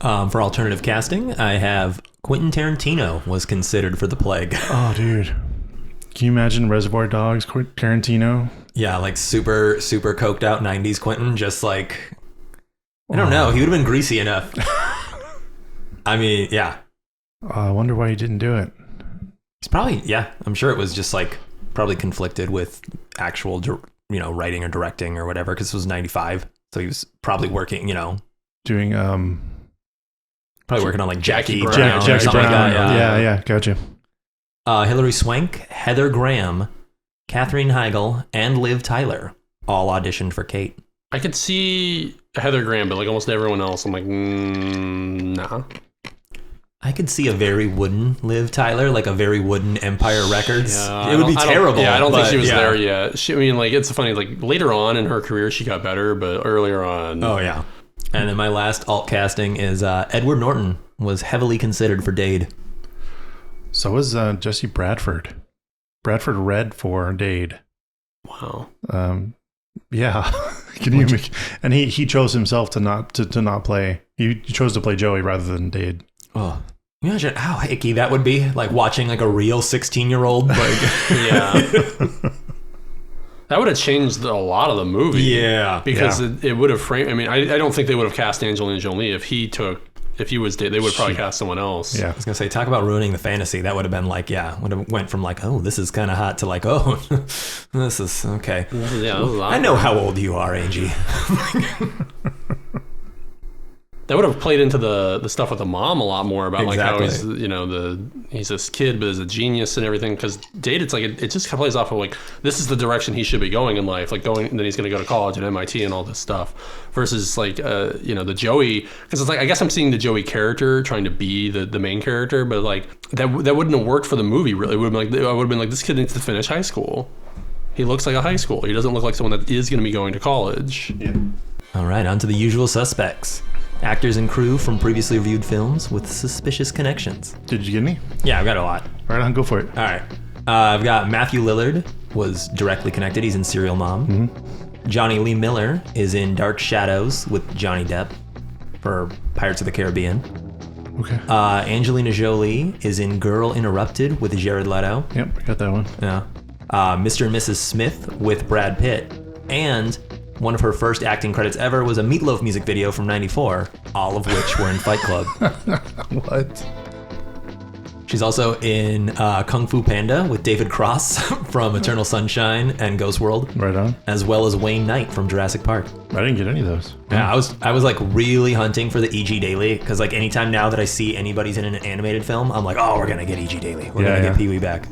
For alternative casting, I have Quentin Tarantino was considered for the plague. Oh, dude. Can you imagine Reservoir Dogs, Tarantino? Yeah, like super, super coked out 90s Quentin, just like, I don't know. He would have been greasy enough. I mean, yeah. I wonder why he didn't do it. He's probably, yeah, I'm sure it was just like probably conflicted with actual, writing or directing or whatever, because it was 95. So he was probably working, Doing, probably working on like Jackie Brown. Jackie or something Brown. Like that, Yeah, gotcha. Hilary Swank, Heather Graham, Katherine Heigl, and Liv Tyler all auditioned for Kate. I could see Heather Graham, but like almost everyone else, I'm like, nah. I could see a very wooden Liv Tyler, like a very wooden Empire Records. Yeah, it would be terrible. I don't think she was yeah. there yet. It's funny, like later on in her career, she got better, but earlier on. Oh, yeah. And then my last alt casting is Edward Norton was heavily considered for Dade. So was Jesse Bradford. Bradford read for Dade. Wow. Yeah. And he chose himself to not play. He chose to play Joey rather than Dade. Oh, imagine how icky that would be, like watching like a real 16-year-old. Like, yeah. That would have changed a lot of the movie. Yeah. Because it would have framed... I mean, I don't think they would have cast Angelina Jolie if he was Dade. They would probably cast someone else. Yeah. I was going to say, talk about ruining the fantasy. That would have been like, would have went from like, oh, this is kind of hot to like, oh, this is okay. Yeah, I know how old you are, Angie. That would have played into the stuff with the mom a lot more about Exactly. like how he's this kid but is a genius and everything. Because Dade, it's like it just kind of plays off of like this is the direction he should be going in life, like going, and then he's going to go to college and MIT and all this stuff. Versus like the Joey, because it's like I guess I'm seeing the Joey character trying to be the main character, but like that wouldn't have worked for the movie. Really, it would have been like I would have been like this kid needs to finish high school. He looks like a high schooler. He doesn't look like someone that is going to be going to college. Yeah. All right, on to the usual suspects. Actors and crew from previously reviewed films with suspicious connections. Did you get any? Yeah, I've got a lot. Right on, go for it. All right. I've got Matthew Lillard was directly connected. He's in Serial Mom. Mm-hmm. Johnny Lee Miller is in Dark Shadows with Johnny Depp for Pirates of the Caribbean. Okay. Angelina Jolie is in Girl Interrupted with Jared Leto. Yep, I got that one. Yeah. Mr. and Mrs. Smith with Brad Pitt. And one of her first acting credits ever was a Meatloaf music video from '94, all of which were in Fight Club. What? She's also in Kung Fu Panda with David Cross from Eternal Sunshine and Ghost World. Right on. As well as Wayne Knight from Jurassic Park. I didn't get any of those. Yeah, I was like really hunting for the E.G. Daily, because like anytime now that I see anybody's in an animated film, I'm like, oh, we're gonna get E.G. Daily. We're gonna get Pee-wee back.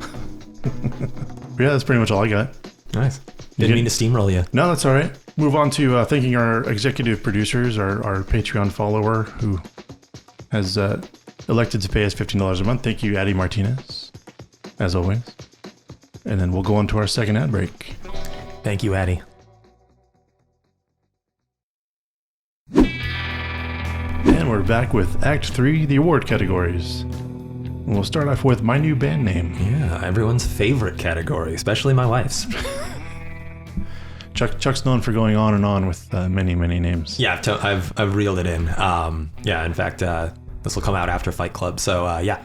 Yeah, that's pretty much all I got. Nice. Didn't mean to steamroll you. No, that's all right. Move on to thanking our executive producers, our Patreon follower who has elected to pay us $15 a month. Thank you, Addie Martinez, as always. And then we'll go on to our second ad break. Thank you, Addie. And we're back with Act 3, the award categories. And we'll start off with my new band name. Yeah, everyone's favorite category, especially my wife's. Chuck's known for going on and on with many, many names. Yeah, I've reeled it in. Yeah, in fact, this will come out after Fight Club. So yeah,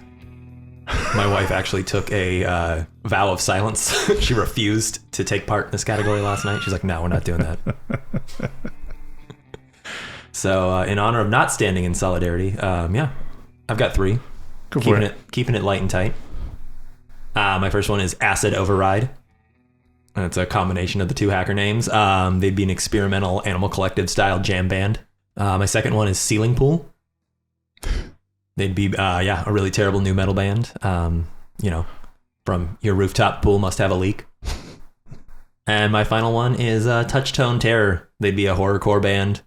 my wife actually took a vow of silence. She refused to take part in this category last night. She's like, no, we're not doing that. So in honor of not standing in solidarity, yeah, I've got 3. Go for it. Keeping it light and tight. My first one is Acid Override. And it's a combination of the 2 hacker names. They'd be an experimental Animal Collective style jam band. My second one is Ceiling Pool. They'd be, a really terrible new metal band. From Your Rooftop Pool Must Have a Leak. And my final one is Touchtone Terror. They'd be a horrorcore band.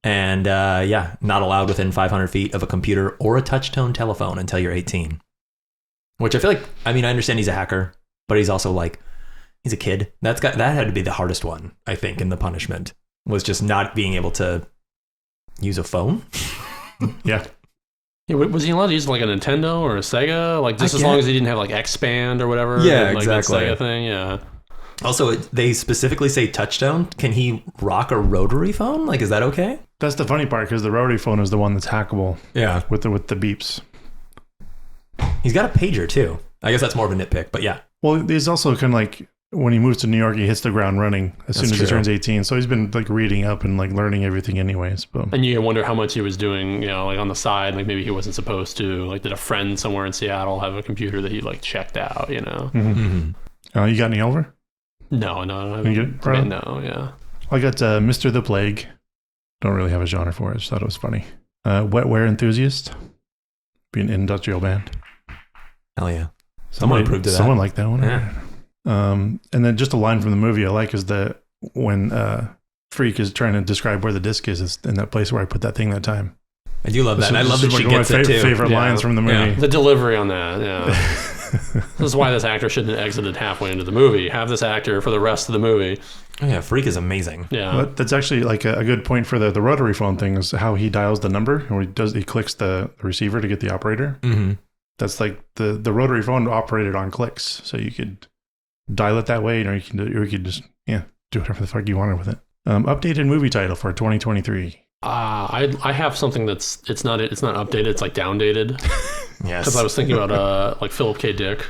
And not allowed within 500 feet of a computer or a touchtone telephone until you're 18. Which I feel like, I understand he's a hacker, but he's also like, he's a kid. That had to be the hardest one, I think, in the punishment, was just not being able to use a phone. Yeah. Yeah, was he allowed to use like a Nintendo or a Sega? Like just as long as he didn't have like X-Band or whatever. Yeah, like exactly. That Sega thing, yeah. Also, they specifically say touchstone. Can he rock a rotary phone? Like, is that okay? That's the funny part, because the rotary phone is the one that's hackable. Yeah. With the beeps. He's got a pager, too. I guess that's more of a nitpick, but yeah. Well, he's also kind of like, when he moves to New York, he hits the ground running as soon as he turns 18. So he's been like reading up and like learning everything anyways. But. And you wonder how much he was doing, like on the side, like maybe he wasn't supposed to. Like, did a friend somewhere in Seattle have a computer that he like checked out, Mm-hmm. You got any over? No. No, yeah. I got Mr. the Plague. Don't really have a genre for it. Just thought it was funny. Wetware Enthusiast. Be an industrial band. Hell yeah. Someone approved of that. Someone liked that one. Yeah. And then just a line from the movie I like is that when Freak is trying to describe where the disc is in that place where I put that thing that time. I do love that. And I love that she one gets of my it too. favorite lines from the movie. Yeah. The delivery on that, yeah. This is why this actor shouldn't have exited halfway into the movie. Have this actor for the rest of the movie. Oh, yeah, Freak is amazing. Yeah. But that's actually like a good point for the rotary phone thing is how he dials the number and he clicks the receiver to get the operator. Mm-hmm. That's like the rotary phone operated on clicks. So you could dial it that way, or you could just do whatever the fuck you wanted with it. Updated movie title for 2023. I have something it's not updated, it's like downdated. Yes. Because I was thinking about like Philip K. Dick,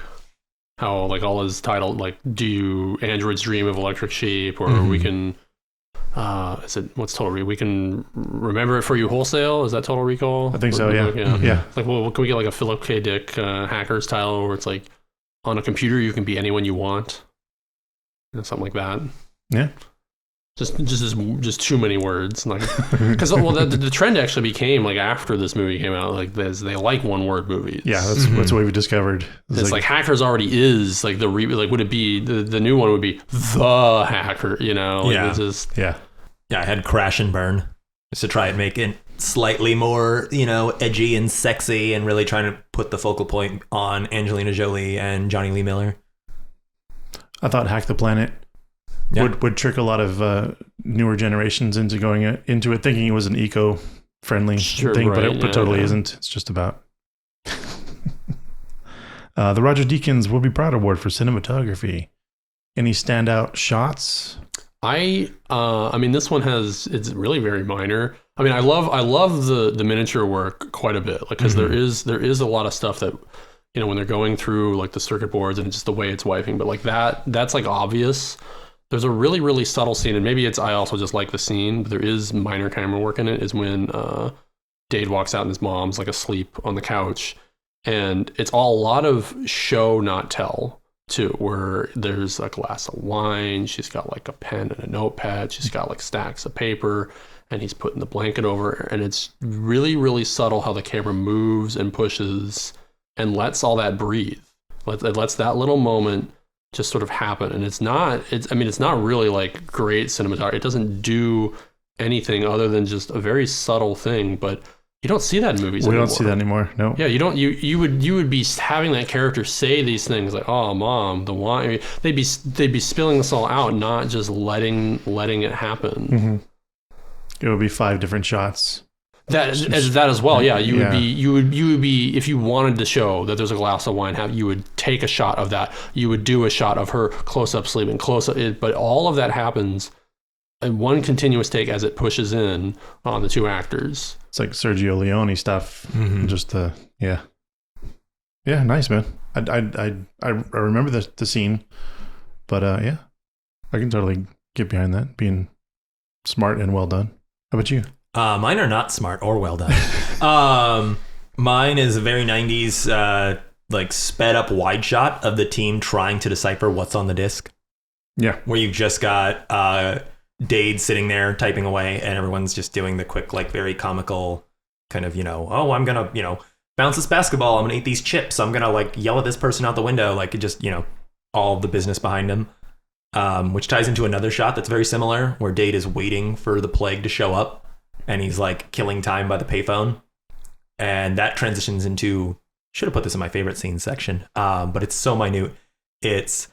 how like all his title, like do androids dream of electric sheep, or we can what's Total Recall? We can remember it for you wholesale. Is that Total Recall? I think so. Yeah. Yeah. Like, well, can we get like a Philip K. Dick hackers title where it's like on a computer you can be anyone you want, something like that. Yeah. Just too many words, like because the trend actually became like after this movie came out, like they like one word movies. Yeah, that's what we discovered. It's like Hackers already is like would it be the new one would be The Hacker, Like yeah. It's just I had Crash and Burn just to try and make it slightly more edgy and sexy, and really trying to put the focal point on Angelina Jolie and Johnny Lee Miller. I thought Hack the Planet would trick a lot of newer generations into going into it thinking it was an eco-friendly thing, but it totally isn't. It's just about the Roger Deakins Will Be Proud Award for cinematography. Any standout shots? I mean, this one it's really very minor. I mean, I love the miniature work quite a bit, like because there is a lot of stuff that when they're going through like the circuit boards and just the way it's wiping, but like that's like obvious. There's a really, really subtle scene, and maybe I also just like the scene, but there is minor camera work in it, is when Dade walks out and his mom's like asleep on the couch, and it's all a lot of show, not tell, too, where there's a glass of wine, she's got like a pen and a notepad, she's got like stacks of paper, and he's putting the blanket over her, and it's really, really subtle how the camera moves and pushes and lets all that breathe. It lets that little moment just sort of happen, and it's not really like great cinematography. It doesn't do anything other than just a very subtle thing, but you don't see that in movies anymore. We don't see that anymore. No. Yeah, you would be having that character say these things like, "Oh, mom, the wine." They'd be spilling this all out, not just letting it happen. Mm-hmm. It would be 5 different shots. That as well, yeah. You would be if you wanted to show that there's a glass of wine, you would take a shot of that. You would do a shot of her close up sleeping, but all of that happens in one continuous take as it pushes in on the two actors. It's like Sergio Leone stuff. Mm-hmm. Just nice, man. I remember the scene, but I can totally get behind that being smart and well done. How about you? Mine are not smart or well done. Mine is a very 90s, like sped up wide shot of the team trying to decipher what's on the disc. Yeah. Where you've just got Dade sitting there typing away, and everyone's just doing the quick, like very comical kind of, I'm going to, bounce this basketball. I'm going to eat these chips. I'm going to like yell at this person out the window. Like it just, all the business behind him. Which ties into another shot that's very similar, where Dade is waiting for the plague to show up. And he's like killing time by the payphone. And that transitions into, should have put this in my favorite scenes section, but it's so minute. It's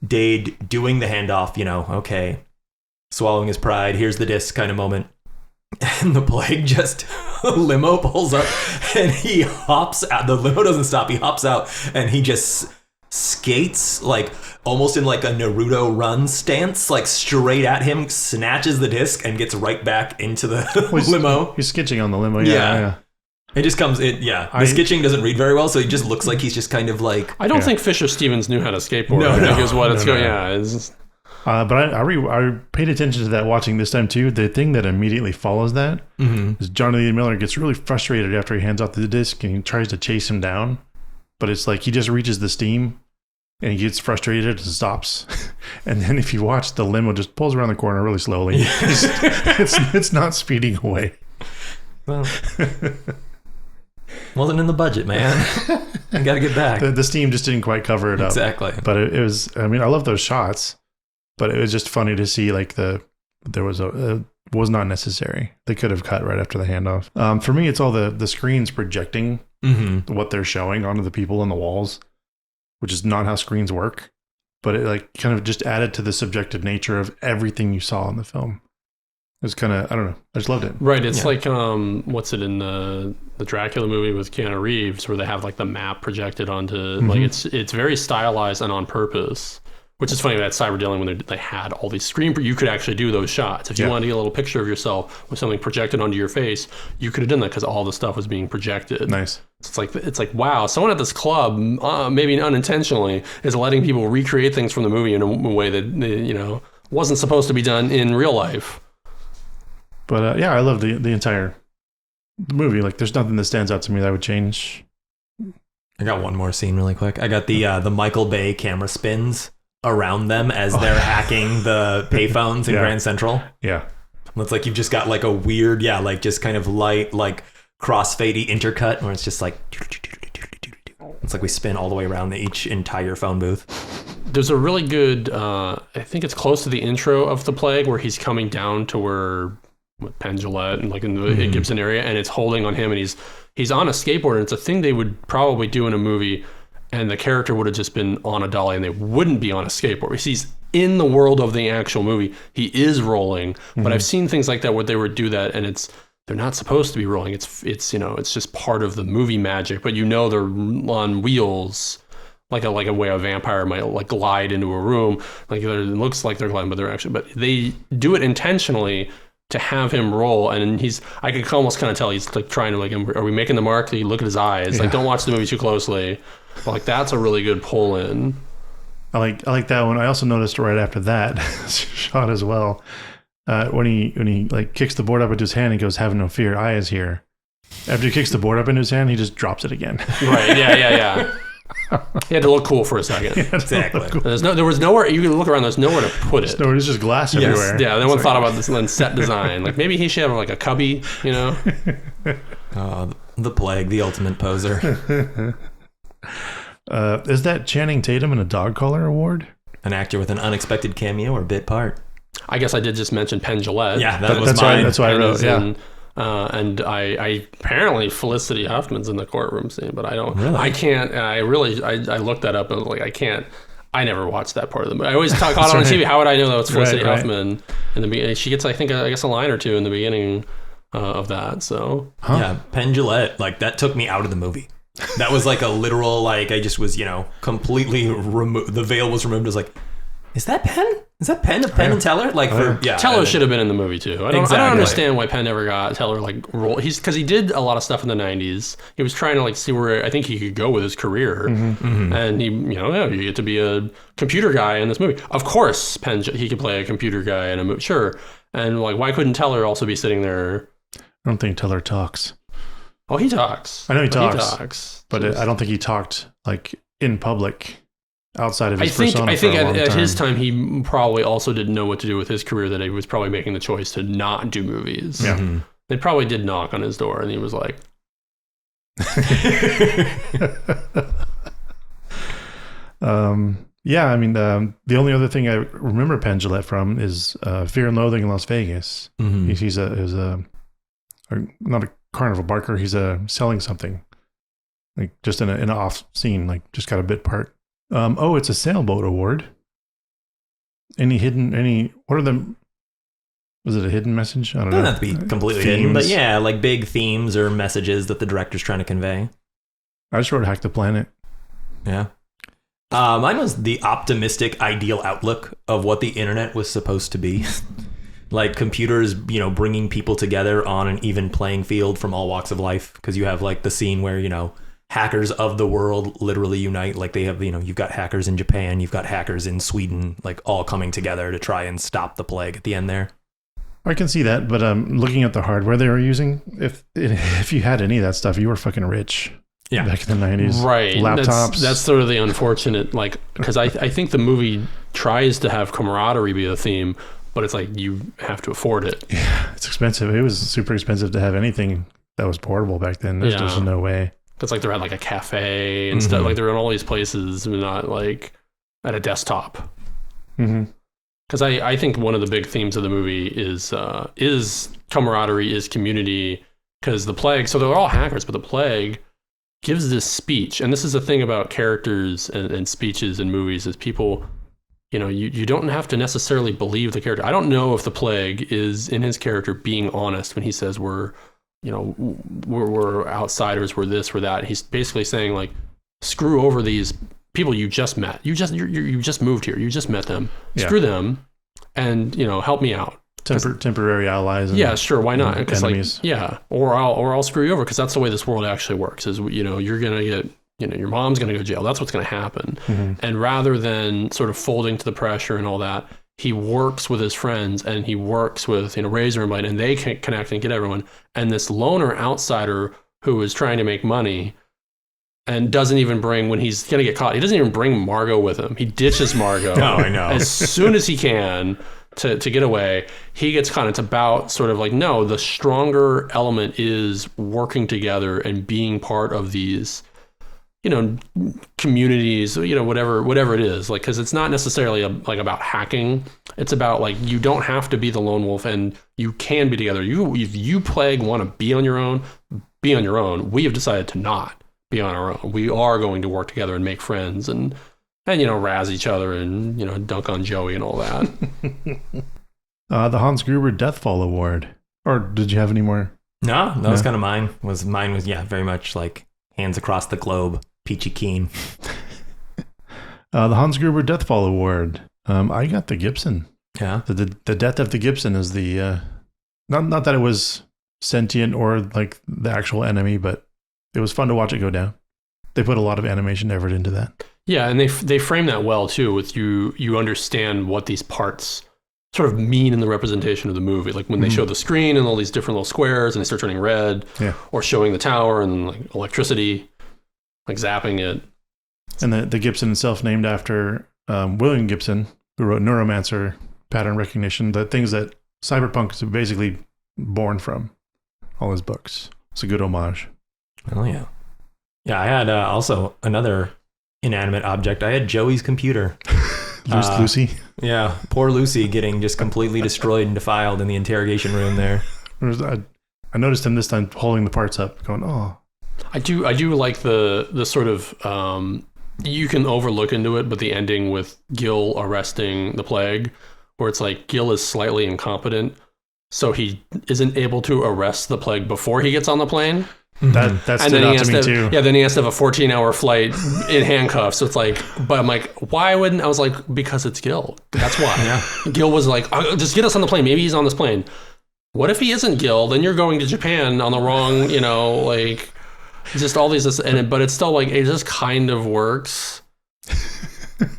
Dade doing the handoff, okay, swallowing his pride, here's the disc kind of moment. And the plague just, limo pulls up and he hops out. The limo doesn't stop. He hops out and he just skates like almost in like a Naruto run stance, like straight at him, snatches the disc and gets right back into the limo. He's sketching on the limo. Yeah. It just comes in. Yeah, the sketching doesn't read very well, so he just looks like he's just kind of like. I don't think Fisher Stevens knew how to skateboard. No, I think no. is what it's No, going. no. Yeah, it's just, But I paid attention to that watching this time too. The thing that immediately follows that is Johnny Lee Miller gets really frustrated after he hands off the disc and he tries to chase him down, but it's like he just reaches the steam and he gets frustrated and stops. And then if you watch, the limo just pulls around the corner really slowly. It's not speeding away. Well, wasn't in the budget, man. I got to get back. The steam just didn't quite cover it up. Exactly. But it was. I mean, I love those shots. But it was just funny to see like there was was not necessary. They could have cut right after the handoff. For me, it's all the screens projecting what they're showing onto the people on the walls, which is not how screens work. But it like kind of just added to the subjective nature of everything you saw in the film. It was kind of, I don't know, I just loved it. right. It's like what's it in the Dracula movie with Keanu Reeves, where they have like the map projected onto like it's very stylized and on purpose. Which is funny, that Cyber Dealing, when they had all these screen, you could actually do those shots. If you wanted to get a little picture of yourself with something projected onto your face, you could have done that because all the stuff was being projected. Nice. It's like wow, someone at this club, maybe unintentionally, is letting people recreate things from the movie in a way that wasn't supposed to be done in real life. But yeah, I love the entire movie. Like, there's nothing that stands out to me that I would change. I got one more scene really quick. I got the Michael Bay camera spins around them as they're hacking the payphones in Grand Central. Yeah. It's like you've just got like a weird, like just kind of light, like crossfadey intercut where it's just like it's like we spin all the way around each entire phone booth. There's a really good, I think it's close to the intro of The Plague, where he's coming down to where Penn Jillette and like in the Gibson area, and it's holding on him, and he's on a skateboard, and it's a thing they would probably do in a movie. And the character would have just been on a dolly and they wouldn't be on a skateboard. He's in the world of the actual movie. He is rolling, but I've seen things like that where they would do that and they're not supposed to be rolling. It's just part of the movie magic, but they're on wheels like a way a vampire might like glide into a room. Like it looks like they're gliding, but they do it intentionally to have him roll, and I could almost kind of tell he's like trying to like, are we making the mark? You look at his eyes, like don't watch the movie too closely. But like that's a really good pull in. I like that one. I also noticed right after that shot as well, when he like kicks the board up into his hand, he goes, "Have no fear, I is here." After he kicks the board up into his hand, he just drops it again. Right? Yeah. He had to look cool for a second. Exactly. Cool. There was nowhere you could look around. There's nowhere to put it. There's just glass everywhere. Yeah, no one thought about this on set design. Like maybe he should have like a cubby, The Plague, the ultimate poser. Is that Channing Tatum in a dog collar award? An actor with an unexpected cameo or bit part. I guess I did just mention Penn Jillette. Yeah, that's mine. That's why I wrote. Yeah. And I apparently Felicity Huffman's in the courtroom scene, but I don't. Really? I can't. I looked that up and like I can't. I never watched that part of the movie. I always caught it on TV. How would I know that was Felicity Huffman in the beginning? She gets, I guess, a line or two in the beginning of that. So yeah, Penn Jillette, like that took me out of the movie. That was like a literal, like I just was, completely removed. The veil was removed. I was like, is that Penn? Is that Penn of Penn and Teller? Like, Teller should have been in the movie too. I don't understand why Penn never got Teller like role. Because he did a lot of stuff in the '90s. He was trying to like see where I think he could go with his career, and he, you get to be a computer guy in this movie. Of course, he could play a computer guy in a movie, sure. And like, why couldn't Teller also be sitting there? I don't think Teller talks. Oh, he talks. I know he talks, but I don't think he talked like in public. Outside of his persona. I think at his time, he probably also didn't know what to do with his career, that he was probably making the choice to not do movies. Yeah. They probably did knock on his door, and he was like... Yeah, I mean, the only other thing I remember Penn Jillette from is Fear and Loathing in Las Vegas. He's not a carnival barker. He's selling something, like just in an off scene, like just got a bit part. It's a sailboat award. What are them? Was it a hidden message? I don't know. Doesn't have to be completely hidden, but yeah, like big themes or messages that the director's trying to convey. I just wrote Hack the Planet. Yeah. Mine was the optimistic, ideal outlook of what the internet was supposed to be. Like computers, bringing people together on an even playing field from all walks of life. Because you have like the scene where, hackers of the world literally unite. Like they have, you've got hackers in Japan, you've got hackers in Sweden, like all coming together to try and stop the plague at the end there. I can see that, but looking at the hardware they were using, if you had any of that stuff, you were fucking rich. Yeah. Back in the 90s. Right. Laptops. That's sort of the unfortunate, because I think the movie tries to have camaraderie be a theme, but it's like you have to afford it. Yeah, it's expensive. It was super expensive to have anything that was portable back then. There's just no way. It's like they're at like a cafe and stuff. Like they're in all these places, not like at a desktop. Because I think one of the big themes of the movie is camaraderie, is community. Because the plague, so they're all hackers, but the plague gives this speech, and this is the thing about characters and speeches in movies, is people, you don't have to necessarily believe the character. I don't know if the plague is in his character being honest when he says we're outsiders, we're this, we're that. He's basically saying like, screw over these people you just met. You just moved here. You just met them. Yeah. Screw them, and help me out. Temporary allies. Yeah, sure. Why not? Because enemies. Or I'll screw you over, because that's the way this world actually works. Is you're gonna get your mom's gonna go to jail. That's what's gonna happen. And rather than sort of folding to the pressure and all that, he works with his friends and he works with Razor and Blade, and they can connect and get everyone. And this loner outsider who is trying to make money and doesn't even bring, when he's gonna get caught, he doesn't even bring Margot with him. He ditches Margot. Oh, I know. As soon as he can. To get away, he gets caught. It's about sort of like, no, the stronger element is working together and being part of these, communities, whatever it is. Like, because it's not necessarily about hacking. It's about like, you don't have to be the lone wolf, and you can be together. If you plague want to be on your own, be on your own. We have decided to not be on our own. We are going to work together and make friends and razz each other and, dunk on Joey and all that. The Hans Gruber Deathfall Award. Or did you have any more? No, that was kind of mine. Mine was very much like hands across the globe, peachy keen. The Hans Gruber Deathfall Award. I got the Gibson. Yeah. The death of the Gibson is the, not that it was sentient or like the actual enemy, but it was fun to watch it go down. They put a lot of animation effort into that. Yeah, and they frame that well too. With you understand what these parts sort of mean in the representation of the movie. Like when they show the screen and all these different little squares, and they start turning red, or showing the tower and like electricity, like zapping it. And the Gibson itself, named after William Gibson, who wrote Neuromancer, Pattern Recognition, the things that Cyberpunk is basically born from. All his books. It's a good homage. Oh yeah. Yeah, I had also another inanimate object. I had Joey's computer. Lucy? Yeah, poor Lucy getting just completely destroyed and defiled in the interrogation room there. I noticed him this time holding the parts up, going, oh. I do like the sort of, you can overlook into it, but the ending with Gil arresting the plague, where it's like Gil is slightly incompetent, so he isn't able to arrest the plague before he gets on the plane. That stood out to me too. Yeah, then he has to have a 14-hour flight in handcuffs. So it's like, but I'm like, why wouldn't? I was like, because it's Gil. That's why. Yeah. Gil was like, just get us on the plane. Maybe he's on this plane. What if he isn't Gil? Then you're going to Japan on the wrong, like just all these. But it's still like, it just kind of works.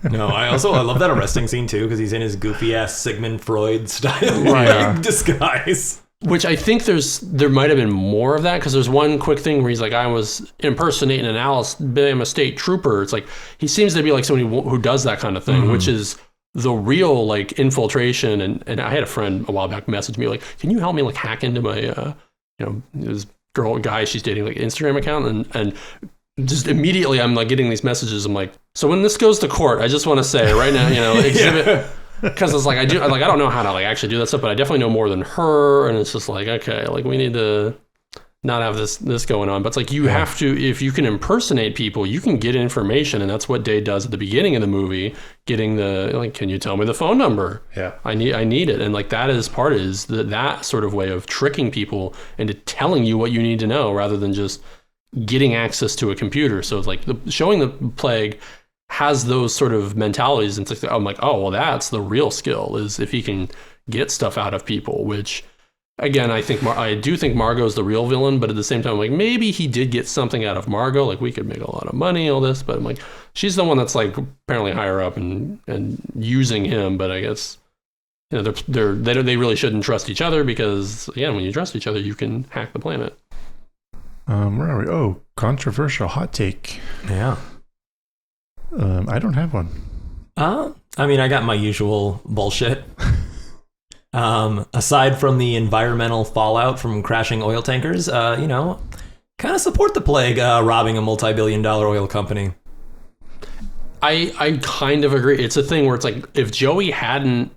No, I love that arresting scene too, because he's in his goofy ass Sigmund Freud style disguise. Which I think there might have been more of that, because there's one quick thing where he's like, I was impersonating an Alabama state trooper. It's like, he seems to be like somebody who does that kind of thing, which is the real like infiltration. And I had a friend a while back message me like, can you help me like hack into my, this guy she's dating like Instagram account? And just immediately I'm like getting these messages. I'm like, so when this goes to court, I just want to say right now, exhibit... Because it's like, I don't know how to like actually do that stuff, but I definitely know more than her. And it's just like, okay, like we need to not have this going on. But it's like, you have to, if you can impersonate people, you can get information. And that's what Day does at the beginning of the movie, getting can you tell me the phone number? Yeah. I need it. And like, that is that sort of way of tricking people into telling you what you need to know, rather than just getting access to a computer. So it's like showing the plague has those sort of mentalities. And it's like, I'm like, oh, well, that's the real skill, is if he can get stuff out of people, which again, I do think Margot's the real villain, but at the same time, like, maybe he did get something out of Margot. Like, we could make a lot of money, all this, but I'm like, she's the one that's like apparently higher up and using him. But I guess, you know, they really shouldn't trust each other, because again, when you trust each other, you can hack the planet. Where are we? Oh, controversial hot take. Yeah. I don't have one. I mean, I got my usual bullshit. Aside from the environmental fallout from crashing oil tankers, you know, kind of support the plague robbing a multi-billion-dollar oil company. I kind of agree. It's a thing where it's like, if Joey hadn't,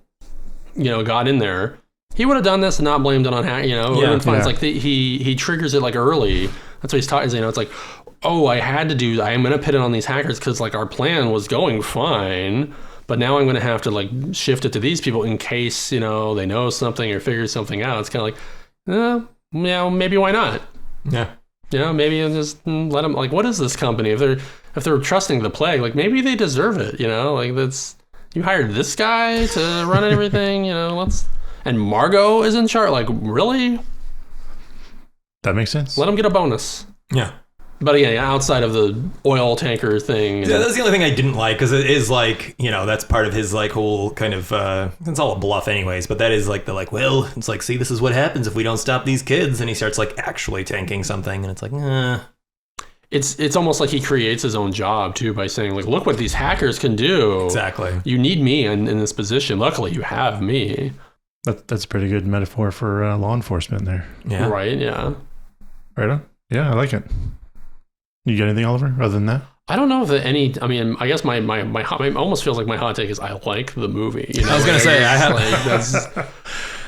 you know, got in there, he would have done this and not blamed it on hack. You know, yeah. It's like he triggers it like early. That's what he's talking. You know, it's like, oh, I'm going to pit it on these hackers because like our plan was going fine. But now I'm going to have to like shift it to these people in case, you know, they know something or figure something out. It's kind of like, yeah, maybe why not? Yeah. You know, maybe just let them, like, what is this company? If they're trusting the plague, like maybe they deserve it, you know, like you hired this guy to run everything, you know, and Margot is in charge. Like, really? That makes sense. Let them get a bonus. Yeah. But again, outside of the oil tanker thing. Yeah, that's the only thing I didn't like, because it is like, you know, that's part of his like whole kind of, it's all a bluff anyways, but that is like well, it's like, see, this is what happens if we don't stop these kids. And he starts like actually tanking something, and it's like, It's almost like he creates his own job too, by saying like, look what these hackers can do. Exactly. You need me in this position. Luckily, you have me. That's a pretty good metaphor for law enforcement there. Yeah. Right, yeah. Right on. Yeah, I like it. You got anything, Oliver, other than that? I don't know if I mean, I guess my almost feels like my hot take is I like the movie. You know? I was going to say,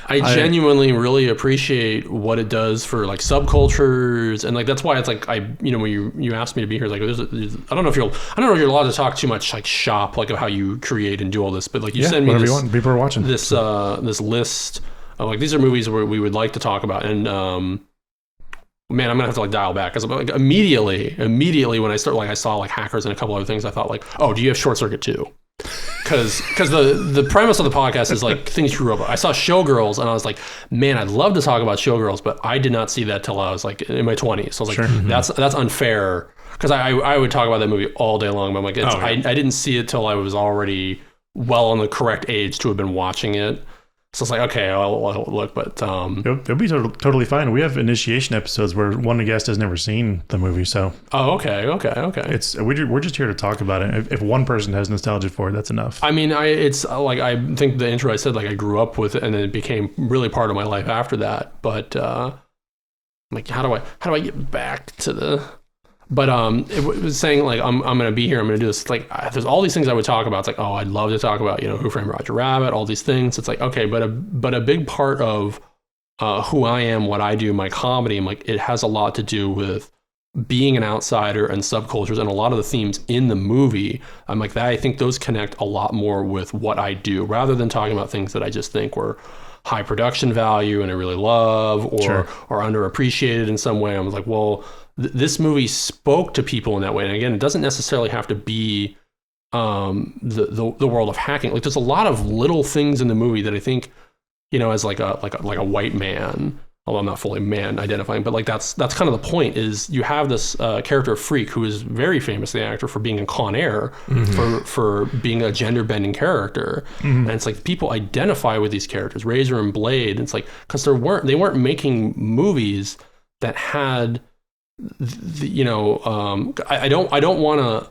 I genuinely really appreciate what it does for like subcultures, and like that's why it's like you know, when you asked me to be here, like I don't know if you're allowed to talk too much like shop like of how you create and do all this, but like you send me whatever you want. People are watching this list of like, these are movies where we would like to talk about, and man, I'm gonna have to like dial back, because like immediately when I saw like hackers and a couple other things, I thought like, oh, do you have Short Circuit 2? Because the premise of the podcast is like things you grew up with. I saw Showgirls and I was like, man, I'd love to talk about Showgirls, but I did not see that till I was like in my 20s. So I was like, that's unfair, because I would talk about that movie all day long, but I'm like, I didn't see it till I was already well on the correct age to have been watching it. So it's like, okay, I'll look, but it'll be totally fine. We have initiation episodes where one guest has never seen the movie, so okay. We're just here to talk about it. If one person has nostalgia for it, that's enough. I mean, it's like, I think the intro I said like I grew up with it, and then it became really part of my life after that. But like, how do I get back to the? But it was saying like, I'm gonna be here, I'm gonna do this. Like, there's all these things I would talk about. It's like, oh, I'd love to talk about, you know, Who Framed Roger Rabbit, all these things. It's like, okay, but a big part of who I am, what I do, my comedy, I'm like, it has a lot to do with being an outsider and subcultures, and a lot of the themes in the movie. I'm like, that I think those connect a lot more with what I do, rather than talking about things that I just think were high production value and I really love, or underappreciated in some way. I was like, well, this movie spoke to people in that way. And again, it doesn't necessarily have to be the world of hacking. Like, there's a lot of little things in the movie that I think, you know, as like a white man, although I'm not fully man identifying, but like that's kind of the point, is you have this character Freak, who is very famous, the actor, for being in Con Air, for being a gender bending character. And it's like, people identify with these characters, Razor and Blade. And it's like, because they weren't making movies that had you know, I don't want to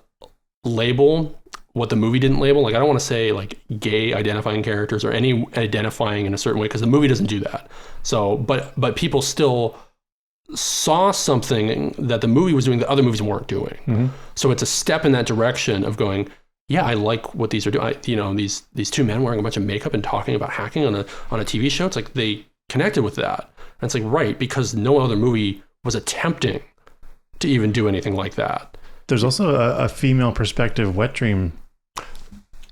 label what the movie didn't label. Like, I don't want to say like gay identifying characters or any identifying in a certain way, because the movie doesn't do that. So, but people still saw something that the movie was doing that other movies weren't doing. So it's a step in that direction of going, yeah, I like what these are doing. You know, these two men wearing a bunch of makeup and talking about hacking on a TV show. It's like they connected with that. And it's like, right, because no other movie was attempting to even do anything like that. There's also a female perspective wet dream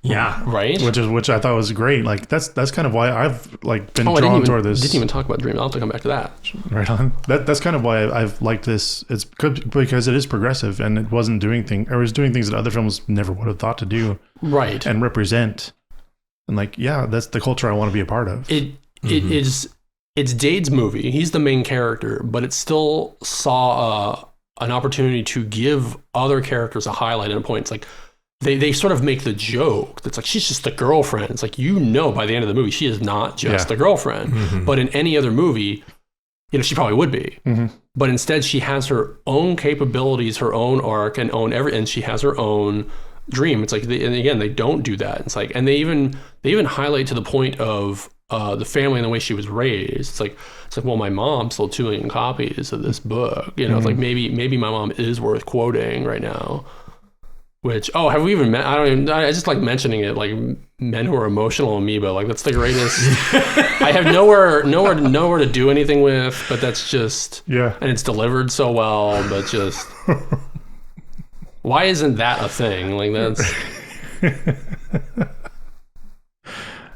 Yeah. Right? Which I thought was great. Like that's kind of why I've like been I drawn toward this. didn't even talk about Dream. I'll have to come back to that. Right on. That's kind of why I've liked this. It's good because it is progressive and it wasn't doing things. It was doing things that other films never would have thought to do. Right. And represent. And like, yeah, that's the culture I want to be a part of. It's Dade's movie. He's the main character, but it still saw an opportunity to give other characters a highlight and a point. It's like they sort of make the joke that's like, she's just the girlfriend. It's like, by the end of the movie, she is not just the girlfriend. Mm-hmm. But in any other movie, she probably would be. Mm-hmm. But instead, she has her own capabilities, her own arc, and she has her own dream. It's like, and again, they don't do that. It's like, and they even highlight to the point of the family and the way she was raised. It's like, well, my mom sold 2 million copies of this book. It's like maybe my mom is worth quoting right now. Which, have we even met? I just like mentioning it, like men who are emotional amoeba. Like that's the greatest. I have nowhere to do anything with, but that's just, and it's delivered so well, but just, why isn't that a thing? Like that's.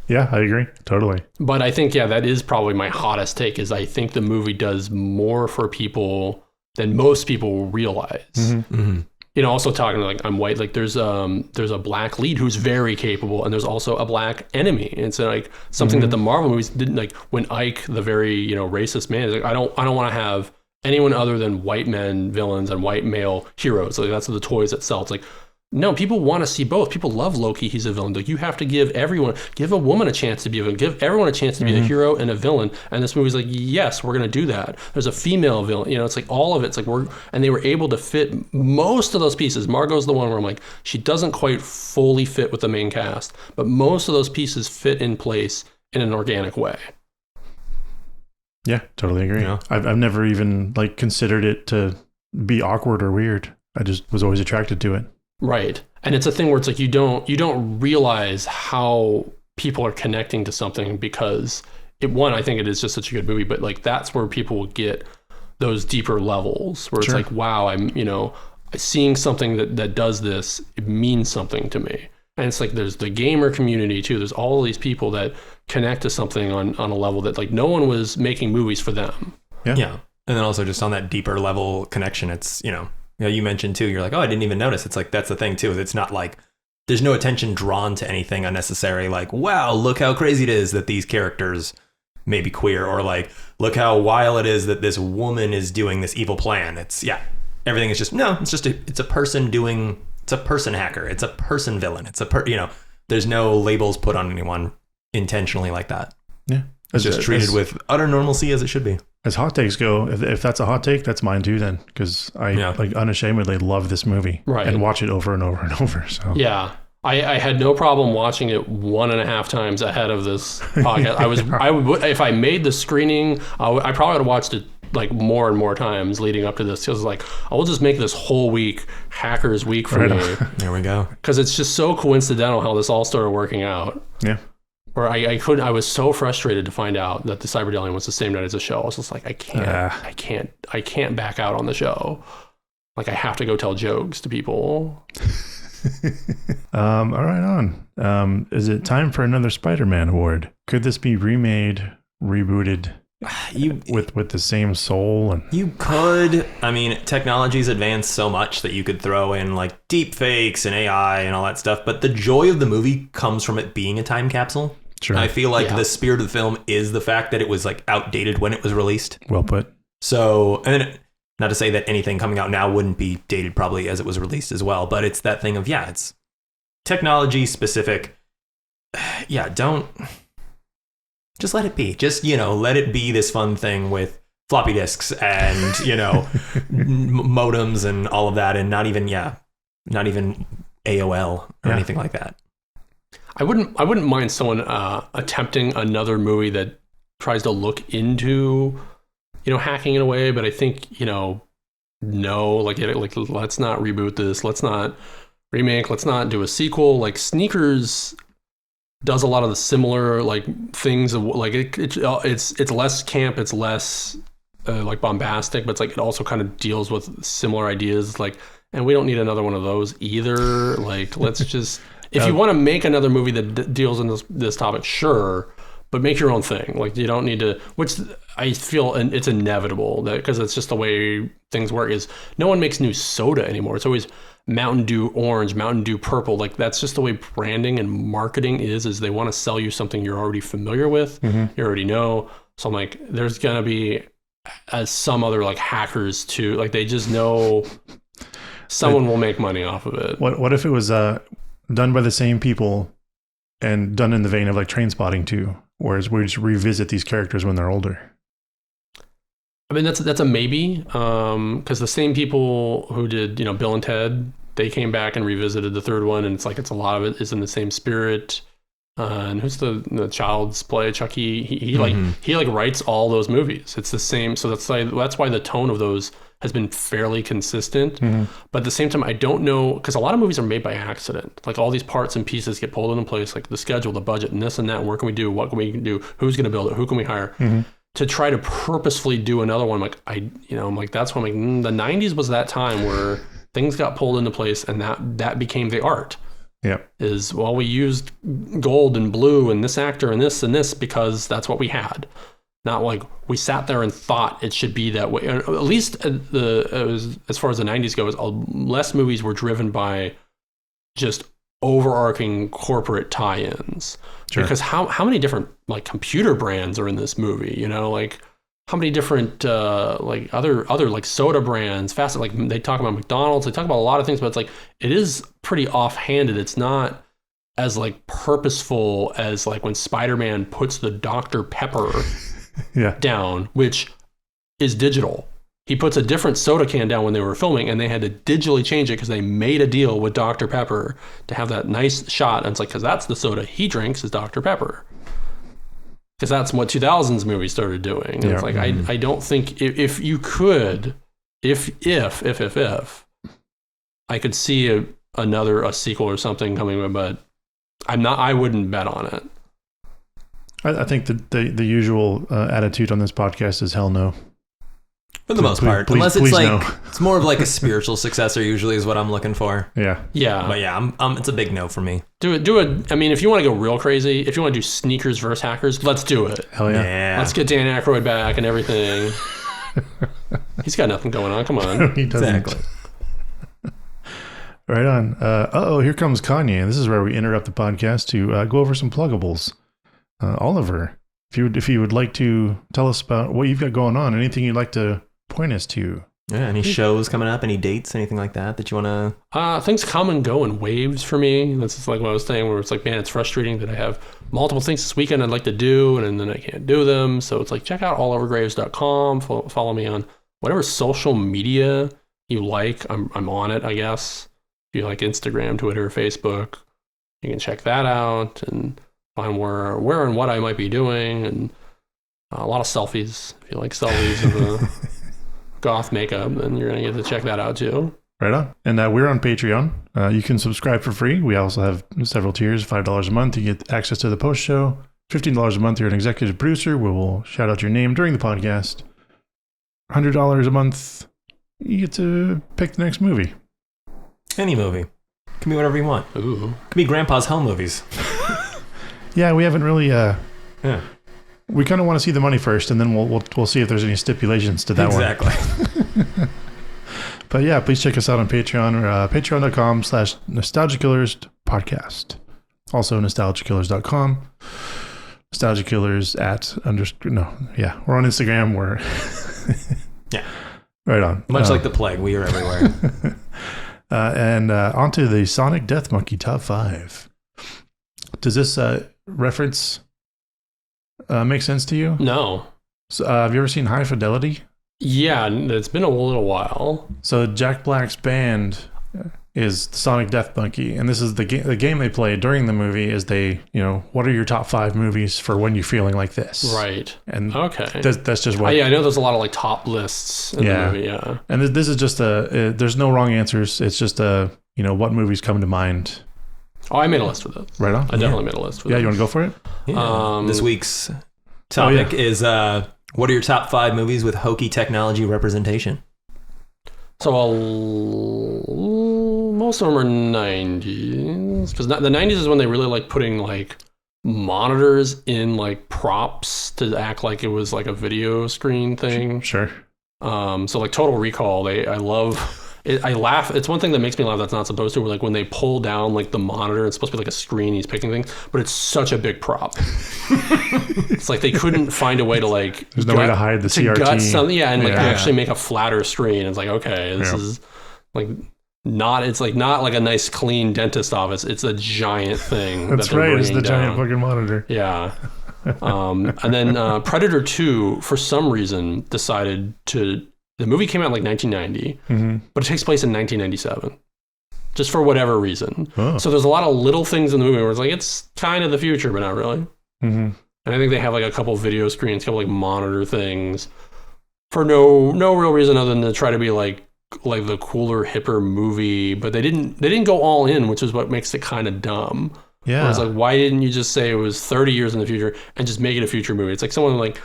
Yeah, I agree. Totally. But I think, that is probably my hottest take is I think the movie does more for people than most people realize. Mm-hmm. Mm-hmm. Also talking like I'm white, like there's a black lead who's very capable, and there's also a black enemy. And it's like something that the Marvel movies didn't, like when Ike, the very, racist man, is like, I don't want to have anyone other than white men villains and white male heroes. Like that's the toys that sell. It's like, no, people want to see both. People love Loki. He's a villain. Like you have to give a woman a chance to be a villain. Give everyone a chance to be a hero and a villain. And this movie's like, yes, we're going to do that. There's a female villain. It's like all of it's like and they were able to fit most of those pieces. Margot's the one where I'm like, she doesn't quite fully fit with the main cast, but most of those pieces fit in place in an organic way. Yeah, totally agree. Yeah. I've never even like considered it to be awkward or weird. I just was always attracted to it. Right. And it's a thing where it's like you don't realize how people are connecting to something because I think it is just such a good movie, but like that's where people will get those deeper levels where it's like, wow, I'm seeing something that does this, it means something to me. And it's like there's the gamer community too. There's all these people that connect to something on a level that like no one was making movies for them. Yeah. And then also just on that deeper level connection, it's, you mentioned too, you're like, oh, I didn't even notice. It's like, that's the thing too. It's not like there's no attention drawn to anything unnecessary. Like, wow, look how crazy it is that these characters may be queer, or like, look how wild it is that this woman is doing this evil plan. It's everything is just, it's a person hacker. It's a person villain. It's there's no labels put on anyone intentionally like that. Yeah. It's just treated with utter normalcy as it should be. As hot takes go, if that's a hot take, that's mine too then, because I like unashamedly love this movie and watch it over and over and over. So yeah, I had no problem watching it 1.5 times ahead of this podcast. I would if I made the screening, I probably would have watched it like more and more times leading up to this. Because like I will just make this whole week Hackers Week for me. There we go. Because it's just so coincidental how this all started working out. Yeah. Where I was so frustrated to find out that the Cyberdelian was the same night as the show. I was just like, I can't back out on the show. Like I have to go tell jokes to people. All right, on. Is it time for another Spider-Man award? Could this be remade, rebooted, with the same soul? And you could. I mean, technology's advanced so much that you could throw in like deep fakes and AI and all that stuff. But the joy of the movie comes from it being a time capsule. Sure. I feel like the spirit of the film is the fact that it was like outdated when it was released. Well put. So, and then, not to say that anything coming out now wouldn't be dated probably as it was released as well, but it's that thing of, it's technology specific. Don't just let it be. Just, let it be this fun thing with floppy disks and, modems and all of that. And not even AOL or anything like that. I wouldn't mind someone attempting another movie that tries to look into, hacking in a way, but I think, no, like let's not reboot this. Let's not remake. Let's not do a sequel. Like Sneakers does a lot of the similar like things of like it's less camp. It's less like bombastic, but it's like it also kind of deals with similar ideas. Like, and we don't need another one of those either. Like, let's just. If you want to make another movie that deals in this topic, sure, but make your own thing. Like, you don't need to, which I feel it's inevitable, that because it's just the way things work, is no one makes new soda anymore. It's always Mountain Dew orange, Mountain Dew purple. Like, that's just the way branding and marketing is they want to sell you something you're already familiar with, you already know. So I'm like, there's going to be some other like hackers too. Like, they just know someone will make money off of it. What if it was done by the same people and done in the vein of like Trainspotting too? Whereas we just revisit these characters when they're older. I mean, that's a maybe, because the same people who did, Bill and Ted, they came back and revisited the third one, and it's like a lot of it is in the same spirit. And who's the Child's Play? Chucky. He writes all those movies. It's the same. So that's why the tone of those has been fairly consistent. But at the same time, I don't know, because a lot of movies are made by accident. Like, all these parts and pieces get pulled into place, like the schedule, the budget, and this and that. Where can we do? What can we do? Who's going to build it? Who can we hire? To try to purposefully do another one, I'm like, that's when the 90s was that time where things got pulled into place, and that became the art. Yeah. We used gold and blue and this actor and this because that's what we had. Not like we sat there and thought it should be that way. At least as far as the 90s goes, less movies were driven by just overarching corporate tie-ins. Sure. Because how many different like computer brands are in this movie? Like, how many different like other like soda brands, fast, like they talk about McDonald's, they talk about a lot of things, but it's like, it is pretty offhanded. It's not as like purposeful as like when Spider-Man puts the Dr. Pepper down, which is digital. He puts a different soda can down when they were filming, and they had to digitally change it because they made a deal with Dr. Pepper to have that nice shot. And it's like, because that's the soda he drinks is Dr. Pepper. Because that's what 2000s movies started doing. And it's like, I don't think if you could, if I could see a sequel or something coming, but I wouldn't bet on it. I think the usual attitude on this podcast is hell no. For the most part. Unless it's like, no. It's more of like a spiritual successor usually is what I'm looking for. Yeah. But yeah, it's a big no for me. Do it. I mean, if you want to go real crazy, if you want to do sneakers versus hackers, let's do it. Hell yeah. Let's get Dan Aykroyd back and everything. He's got nothing going on. Come on. He doesn't. Exactly. Right on. Here comes Kanye. This is where we interrupt the podcast to go over some pluggables. Oliver, if you would like to tell us about what you've got going on, anything you'd like to point us to. Yeah, any shows coming up, any dates, anything like that you want to... Things come and go in waves for me. That's just like what I was saying, where it's like, man, it's frustrating that I have multiple things this weekend I'd like to do, and then I can't do them. So it's like, check out allovergraves.com. Follow me on whatever social media you like. I'm on it, I guess. If you like Instagram, Twitter, Facebook, you can check that out and find where and what I might be doing, and a lot of selfies. If you like selfies of the goth makeup, then you're going to get to check that out too. Right on. And we're on Patreon. You can subscribe for free. We also have several tiers. $5 a month, you get access to the post show. $15 a month, you're an executive producer. We will shout out your name during the podcast. $100 a month, you get to pick the next movie. Any movie. Can be whatever you want. Ooh. Can be Grandpa's home movies. Yeah, we haven't really... We kind of want to see the money first, and then we'll see if there's any stipulations to that one. Exactly. But yeah, please check us out on Patreon, patreon.com/nostalgiakillers podcast. Also, nostalgiakillers.com. Nostalgiakillers we're on Instagram. Yeah. Right on. Much like the plague, we are everywhere. And onto the Sonic Death Monkey Top 5. Does this reference make sense to you? No. So, have you ever seen High Fidelity? Yeah, it's been a little while. So Jack Black's band is Sonic Death Monkey, and this is the game they play during the movie. Is what are your top 5 movies for when you're feeling like this? Right. And okay, that's just what. I know there's a lot of like top lists in the movie. Yeah. And this is just there's no wrong answers. It's just what movies come to mind. Oh, I made a list for this. Right on. I definitely made a list for this. Yeah, you want to go for it? Yeah. This week's topic is what are your top 5 movies with hokey technology representation? So most of them are 90s, because the 90s is when they really like putting like monitors in like props to act like it was like a video screen thing. Sure. So like Total Recall, I love it. I laugh. It's one thing that makes me laugh that's not supposed to. Where like when they pull down like the monitor, it's supposed to be like a screen. He's picking things, but it's such a big prop. It's like they couldn't find a way to like. There's no way to hide the CRT. Gut something, and like actually make a flatter screen. It's like, okay, this is like not. It's like not like a nice clean dentist office. It's a giant thing. That's right. It's the giant fucking monitor. Yeah. And then Predator 2, for some reason, decided to. The movie came out in like 1990, but it takes place in 1997, just for whatever reason. Oh. So there's a lot of little things in the movie where it's like it's kind of the future, but not really. And I think they have like a couple video screens, a couple like monitor things, for no real reason other than to try to be like the cooler, hipper movie. But they didn't go all in, which is what makes it kind of dumb. Yeah, where it's like, why didn't you just say it was 30 years in the future and just make it a future movie? It's like someone like.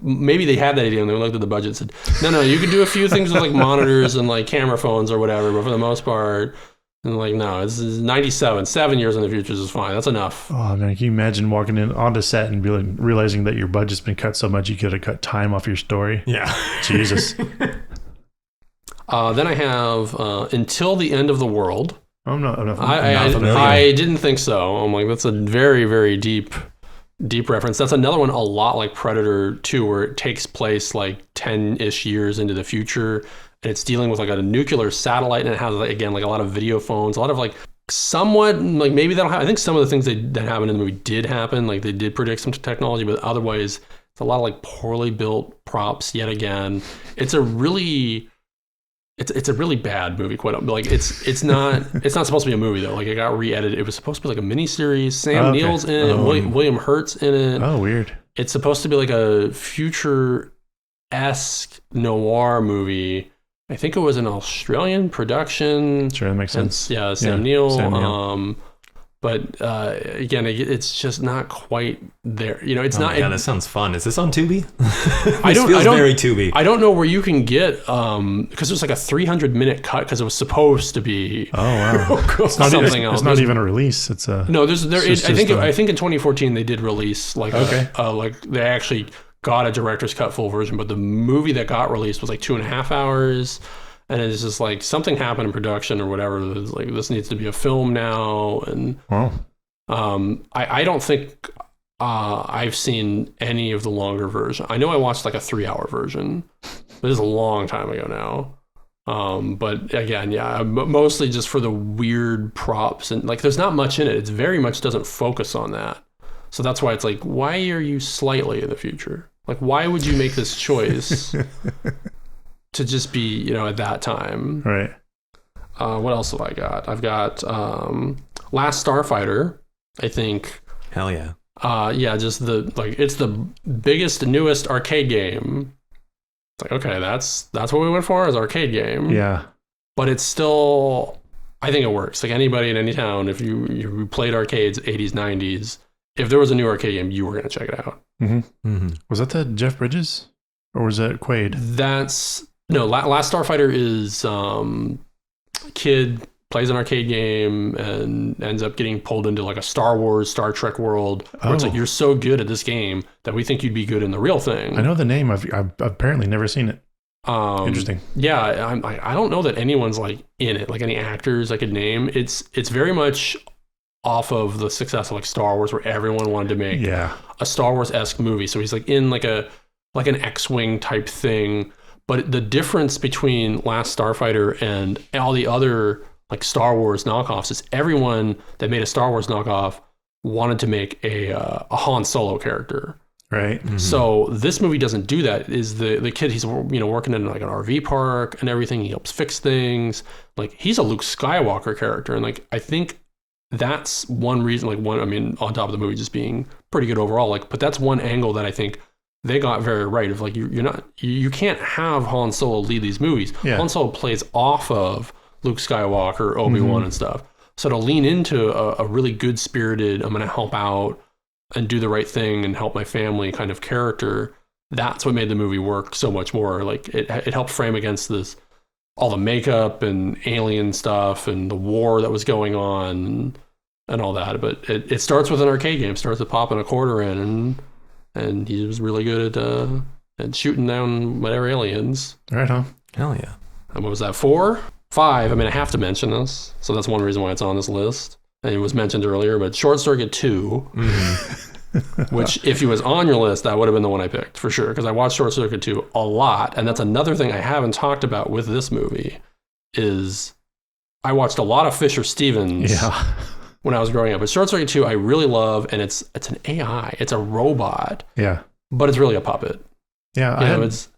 Maybe they had that idea and they looked at the budget and said, no, you can do a few things with like monitors and like camera phones or whatever, but for the most part, and like, no, it's 97, 7 years in the future is fine. That's enough. Oh man, can you imagine walking in onto set and realizing that your budget's been cut so much you could have cut time off your story? Yeah. Jesus. Then I have Until the End of the World. I didn't think so. I'm like, that's a very, very deep reference. That's another one a lot like Predator 2, where it takes place like 10-ish years into the future, and it's dealing with like a nuclear satellite, and it has, like, again, like a lot of video phones, a lot of like somewhat like maybe that'll happen. I think some of the things that happened in the movie did happen, like they did predict some technology, but otherwise it's a lot of like poorly built props yet again. It's a really bad movie. Quite like it's not supposed to be a movie though. Like it got re-edited. It was supposed to be like a miniseries. Sam Neill's in it. William Hurt's in it. Oh, weird. It's supposed to be like a future-esque noir movie. I think it was an Australian production. Sure, that makes sense. Sam Neill. But again, it's just not quite there. You know, it's not. Yeah, that sounds fun. Is this on Tubi? I don't. Very Tubi. I don't know where you can get because it was like a 300-minute cut because it was supposed to be. Oh wow! It's not something else. It's not even a release. It's a no. I think in 2014 they did release like like they actually got a director's cut full version, but the movie that got released was like 2.5 hours. And it's just like something happened in production or whatever. It's like this needs to be a film now, and I don't think I've seen any of the longer version. I know I watched like a 3-hour version. This is a long time ago now. But again, mostly just for the weird props and like there's not much in it. It's very much doesn't focus on that. So that's why it's like, why are you slightly in the future? Like, why would you make this choice? To just be, you know, at that time. Right. What else have I got? I've got Last Starfighter, I think. Hell yeah. Just it's the biggest, newest arcade game. It's like, okay, that's what we went for as arcade game. Yeah. But it's still, I think it works. Like anybody in any town, if you played arcades 80s, 90s, if there was a new arcade game, you were going to check it out. Mm-hmm. Mm-hmm. Was that the Jeff Bridges? Or was it Quaid? No, Last Starfighter is kid plays an arcade game and ends up getting pulled into like a Star Wars, Star Trek world where it's like, you're so good at this game that we think you'd be good in the real thing. I know the name. I've apparently never seen it. Interesting. Yeah, I don't know that anyone's like in it, like any actors I could name. It's very much off of the success of like Star Wars, where everyone wanted to make a Star Wars-esque movie. So he's like in like an X-Wing type thing. But the difference between Last Starfighter and all the other like Star Wars knockoffs is everyone that made a Star Wars knockoff wanted to make a Han Solo character. Right. Mm-hmm. So this movie doesn't do that. Is the kid, he's working in like an RV park and everything. He helps fix things. Like he's a Luke Skywalker character, and like I think that's one reason. On top of the movie just being pretty good overall. Like, but that's one angle that I think they got very right of like you can't have Han Solo lead these movies. Yeah. Han Solo plays off of Luke Skywalker, Obi-Wan and stuff. So to lean into a really good spirited, I'm going to help out and do the right thing and help my family kind of character, that's what made the movie work so much more. Like it helped frame against this all the makeup and alien stuff and the war that was going on and all that. But it starts with an arcade game. It starts with popping a quarter in, and he was really good at shooting down whatever aliens. Right on. Hell yeah. And what was that, 4? 5, I mean, I have to mention this. So that's one reason why it's on this list. And it was mentioned earlier, but Short Circuit 2, which if he was on your list, that would have been the one I picked for sure. Because I watched Short Circuit 2 a lot. And that's another thing I haven't talked about with this movie is I watched a lot of Fisher Stevens when I was growing up. But Short Circuit 2, I really love. And it's an AI. It's a robot. Yeah. But it's really a puppet. Yeah,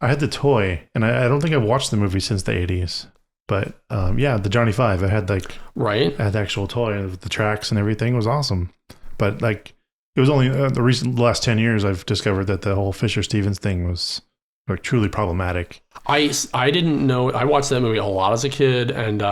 I had the toy, and I don't think I've watched the movie since the 80s. But the Johnny 5, I had I had the actual toy with the tracks and everything. It was awesome. But it was only the last 10 years I've discovered that the whole Fisher Stevens thing was truly problematic. I didn't know. I watched that movie a lot as a kid, and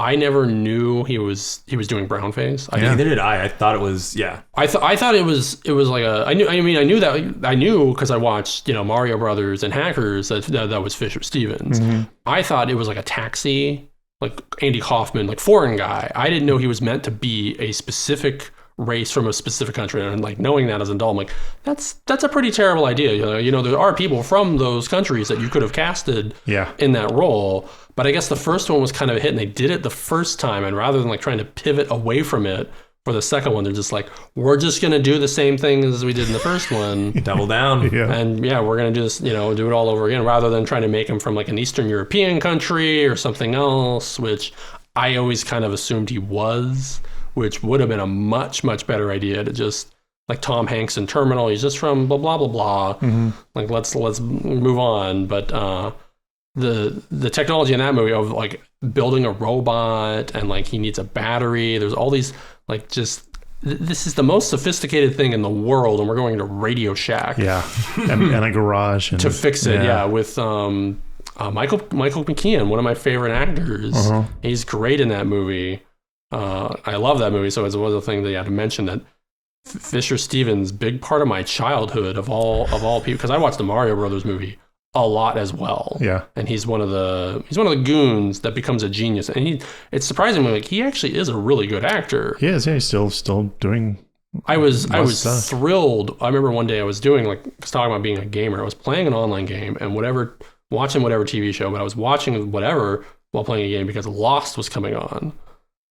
I never knew he was doing brownface. Neither did I. I thought it was I thought it was like I knew because I watched Mario Brothers and Hackers that was Fisher Stevens. Mm-hmm. I thought it was like a Taxi, like Andy Kaufman, like foreign guy. I didn't know he was meant to be a specific race from a specific country, and knowing that as an adult, I'm like, that's a pretty terrible idea. There are people from those countries that you could have casted in that role. But I guess the first one was kind of a hit, and they did it the first time, and rather than trying to pivot away from it for the second one, they're just like, we're just going to do the same thing as we did in the first one. Double down. Yeah. And we're going to do this, do it all over again, rather than trying to make him from an Eastern European country or something else, which I always kind of assumed he was, which would have been a much, much better idea to just, like Tom Hanks in Terminal, he's just from blah, blah, blah, blah. Mm-hmm. Let's move on. But the technology in that movie of building a robot and he needs a battery, there's all these this is the most sophisticated thing in the world, and we're going to Radio Shack and a garage to fix it with Michael McKean, one of my favorite actors. He's great in that movie. I love that movie, so it was a thing that you had to mention that Fisher Stevens, big part of my childhood of all people, because I watched the Mario Brothers movie a lot as well. Yeah. And he's one of the goons that becomes a genius. And it's surprisingly he actually is a really good actor. He is, he's still doing I was thrilled. I remember one day I was doing talking about being a gamer. I was playing an online game and watching whatever TV show, but I was watching whatever while playing a game because Lost was coming on.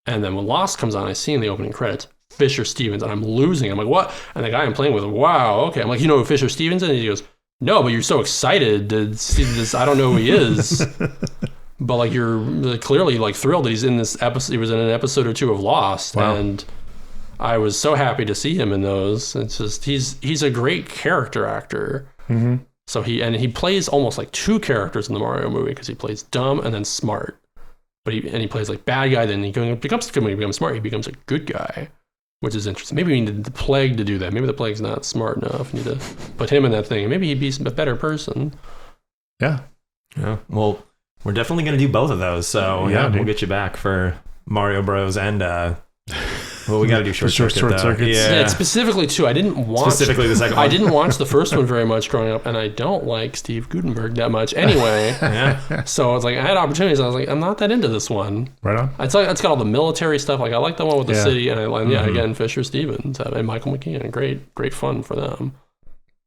And then when Lost comes on, I see in the opening credits Fisher Stevens, and I'm losing. I'm like, what? And the guy I'm playing with, wow, okay. I'm like, you know who Fisher Stevens is? And he goes, no, but you're so excited to see this. I don't know who he is. But you're clearly thrilled that he's in this episode. He was in an episode or two of Lost. Wow. And I was so happy to see him in those. It's just, he's a great character actor. Mm-hmm. So he plays almost two characters in the Mario movie, because he plays dumb and then smart. But he plays bad guy, then when he becomes smart, he becomes a good guy, which is interesting. Maybe we need the Plague to do that. Maybe the Plague's not smart enough. We need to put him in that thing. Maybe he'd be a better person. Yeah. Yeah. Well, we're definitely going to do both of those. So we'll get you back for Mario Bros. And well, we got to do short circuits. Yeah, specifically too. I didn't watch specifically the second one. I didn't watch the first one very much growing up, and I don't like Steve Guttenberg that much anyway. So I was I had opportunities. I was I'm not that into this one. Right on. It's got all the military stuff. I like the one with the city, and again Fisher Stevens and Michael McKean. Great fun for them.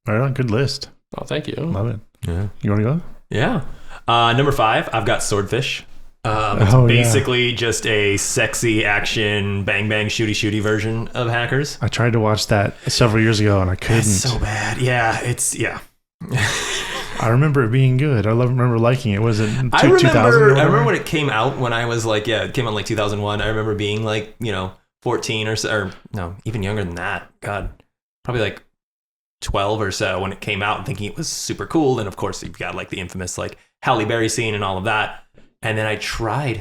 Right on. Good list. Oh, thank you. Love it. Yeah. You want to go? Yeah. Number 5, I've got Swordfish. It's basically just a sexy action bang bang shooty version of Hackers. I tried to watch that several years ago and I couldn't. It's so bad. Yeah, I remember it being good. I remember liking it. Was it 2000? I remember when it came out, when I was it came out in 2001. I remember being 14 or no, even younger than that. God, probably 12 or so when it came out, and thinking it was super cool. And of course you've got the infamous Halle Berry scene and all of that. And then I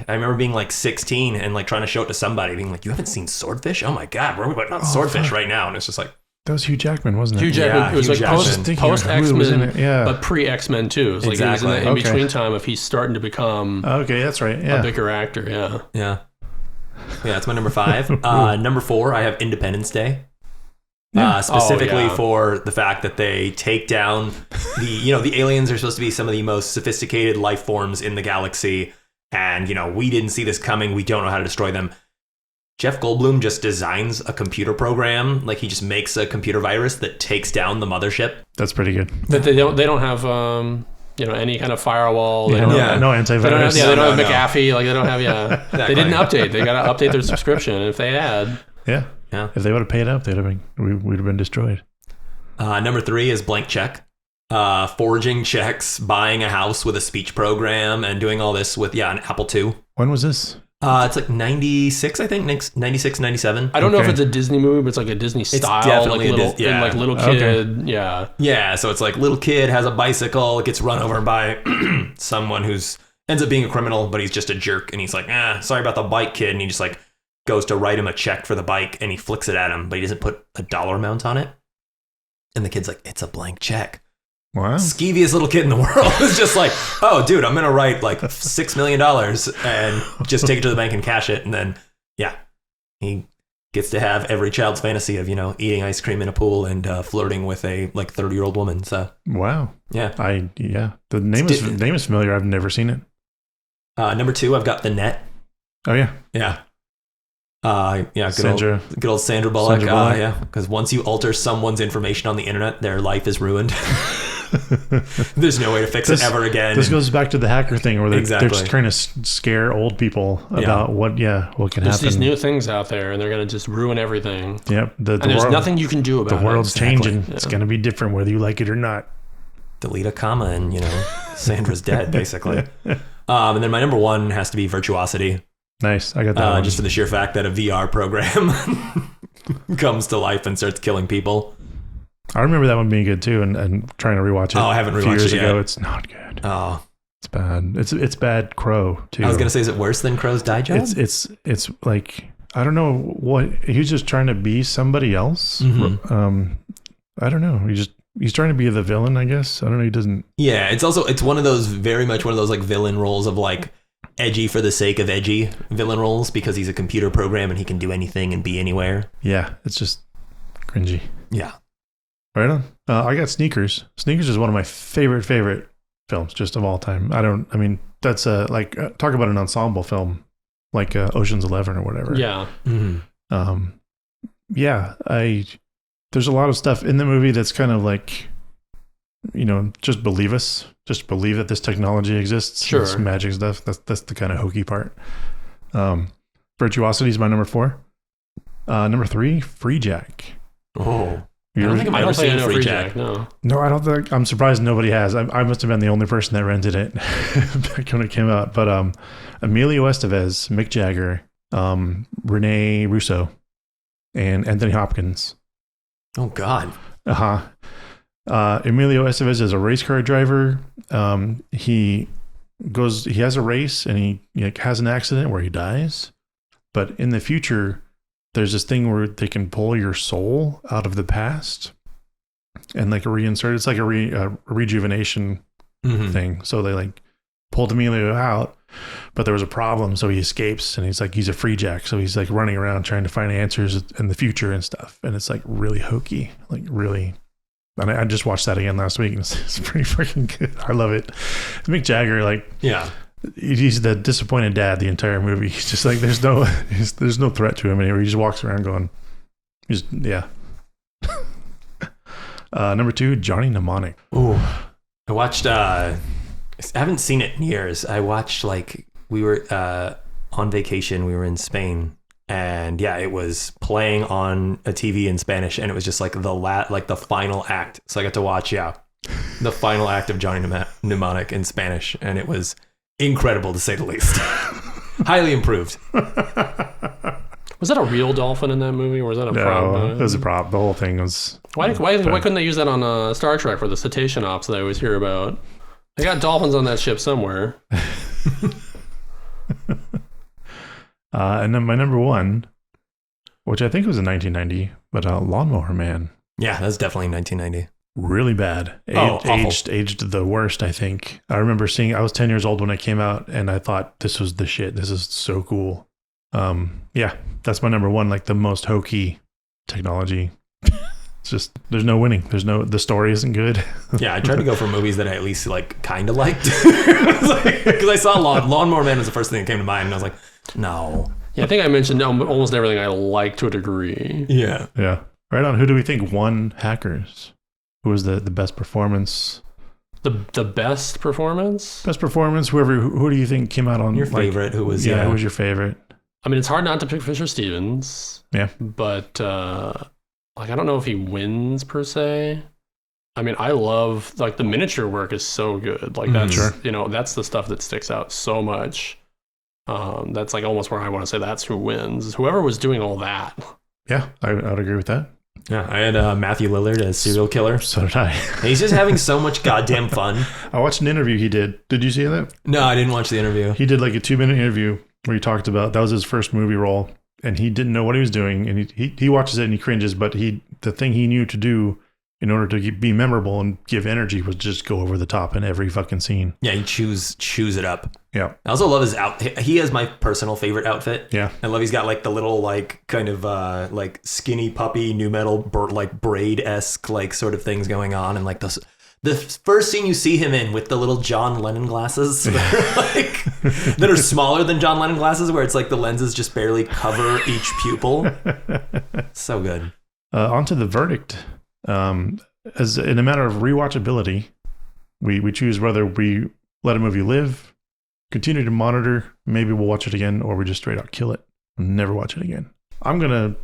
remember being 16 and trying to show it to somebody, being you haven't seen Swordfish? Oh my God, we're putting on Swordfish right now. And it's just that was Hugh Jackman, wasn't it? Hugh Jackman. Yeah, it was post X-Men, but pre X-Men too. It was exactly. He was in between time of he's starting to become okay, that's right. Yeah. A bigger actor. Yeah. Yeah. Yeah, that's my number 5. Number 4, I have Independence Day. specifically Oh, yeah. for the fact that they take down the aliens are supposed to be some of the most sophisticated life forms in the galaxy. And, we didn't see this coming. We don't know how to destroy them. Jeff Goldblum just designs a computer program. Like, he just makes a computer virus that takes down the mothership. That's pretty good. But they don't have any kind of firewall. They don't have, No they don't have, antivirus. they don't have No. McAfee. Like, they don't have Exactly. They didn't update. They got to update their subscription. If they had, Yeah. Yeah. If they would have paid up, we'd have been destroyed. Number 3 is blank check. Forging checks, buying a house with a speech program, and doing all this with an Apple II. When was this? It's like 96, I think. 96, 97. I don't know if Okay. it's a Disney movie, but it's like a Disney style, definitely like a little, Dis- yeah. little Okay. kid. Yeah. Yeah, so it's like little kid has a bicycle, gets run over by someone who's ends up being a criminal, but he's just a jerk, and he's like, sorry about the bike, kid, and he just like goes to write him a check for the bike, and he flicks it at him, but he doesn't put a dollar amount on it. And the kid's like, it's a blank check. Wow. Skeeviest little kid in the world is just like, oh, dude, I'm gonna write like $6 million and just take it to the bank and cash it, and then he gets to have every child's fantasy of eating ice cream in a pool and flirting with a like 30-year-old woman. So Wow. yeah. The name is familiar. I've never seen it. Number 2, I've got The Net. Oh yeah. Yeah. Sandra. Good old Sandra Bullock. Sandra Bullock. Yeah, because once you alter someone's information on the internet, their life is ruined. There's no way to fix it ever again. This goes back to the hacker thing where they're Exactly. just trying to scare old people about what can There's happen. these new things out there, and they're going to just ruin everything. Yep. And there's nothing you can do about it. The world's changing. Yeah. It's going to be different whether you like it or not. Delete a comma and Sandra's dead basically. And then my number 1 has to be Virtuosity. Nice. I got that one. Just for the sheer fact that a VR program comes to life and starts killing people. I remember that one being good too, and trying to rewatch it. Oh, I haven't a few rewatched years it ago. yet. It's not good. Oh, It's bad. It's bad Crow too. I was gonna say, is it worse than Crow's Die Job? It's like, I don't know what he's just trying to be somebody else. Mhm. I don't know. He's trying to be the villain, I guess. I don't know. He doesn't. Yeah, it's one of those, very much one of those like villain roles of like edgy for the sake of edgy villain roles, because he's a computer program and he can do anything and be anywhere. Yeah, it's just cringy. Yeah. Right on. I got Sneakers. Sneakers is one of my favorite films just of all time. That's talk about an ensemble film like Ocean's 11 or whatever. Yeah. Mm-hmm. There's a lot of stuff in the movie that's kind of like, just believe us. Just believe that this technology exists. Sure. This magic stuff. That's the kind of hokey part. Virtuosity is my number 4. Number 3, Free Jack. Oh. You I don't ever- think I've I ever don't think I seen know Free Free Jack. Jack. No. No, I don't think. I'm surprised nobody has. I must have been the only person that rented it back when it came out. But Emilio Estevez, Mick Jagger, Rene Russo, and Anthony Hopkins. Oh God. Emilio Estevez is a race car driver. He has a race and he has an accident where he dies. But in the future, there's this thing where they can pull your soul out of the past and like reinsert. It's like a rejuvenation Mhm. thing. So they like pulled Emilio out, but there was a problem. So he escapes and he's a free jack. So he's like running around trying to find answers in the future and stuff. And it's like really hokey, like really. And I just watched that again last week and it's pretty freaking good. I love it. Mick Jagger, like, Yeah. he's the disappointed dad the entire movie. He's just like, there's no threat to him anymore. He just walks around going, yeah. Number 2, Johnny Mnemonic. Ooh. I watched, I haven't seen it in years. I watched, like, we were on vacation. We were in Spain. And yeah, it was playing on a TV in Spanish. And it was just like the final act. So I got to watch, the final act of Johnny Mnemonic in Spanish. And it was incredible, to say the least. Highly improved. Was that a real dolphin in that movie, or was that a prop? No, it was a prop. The whole thing was. Why couldn't they use that on Star Trek for the cetacean ops that I always hear about? They got dolphins on that ship somewhere. And then my number 1, which I think was in 1990, but Lawnmower Man. Yeah, that's definitely 1990. Really bad. Awful. Aged the worst, I think. I remember I was 10 years old when it came out, and I thought this was the shit. This is so cool. Yeah, that's my number 1, like the most hokey technology It's just there's no winning. The story isn't good. Yeah, I tried to go for movies that I at least like kind of liked, because I saw Lawnmower Man was the first thing that came to mind, and I was like, no. Yeah, I think I mentioned almost everything I like to a degree. Yeah. Right on. Who do we think won Hackers? Who was the best performance? The best performance? Best performance. Who do you think came out on your favorite? Who was? Who was your favorite? I mean, it's hard not to pick Fisher Stevens. Yeah, but I don't know if he wins per se. I mean, I love like the miniature work is so good. Like that's that's the stuff that sticks out so much. That's like almost where I want to say that's who wins. Whoever was doing all that. Yeah, I would agree with that. Yeah, I had Matthew Lillard as serial killer. So did I. He's just having so much goddamn fun. I watched an interview he did. Did you see that? No, I didn't watch the interview. He did like a 2-minute interview where he talked about that was his first movie role, and he didn't know what he was doing, and he watches it and he cringes, but the thing he knew to do in order to be memorable and give energy was just go over the top in every fucking scene. Yeah, he chews it up. Yeah. I also love his outfit. He has my personal favorite outfit. Yeah. I love he's got like the little like kind of like skinny puppy new metal like braid-esque like sort of things going on, and like the first scene you see him in with the little John Lennon glasses that are smaller than John Lennon glasses, where it's like the lenses just barely cover each pupil. So good. On to the verdict. As in a matter of rewatchability, we choose whether we let a movie live, continue to monitor, maybe we'll watch it again, or we just straight out kill it and never watch it again. I'm going to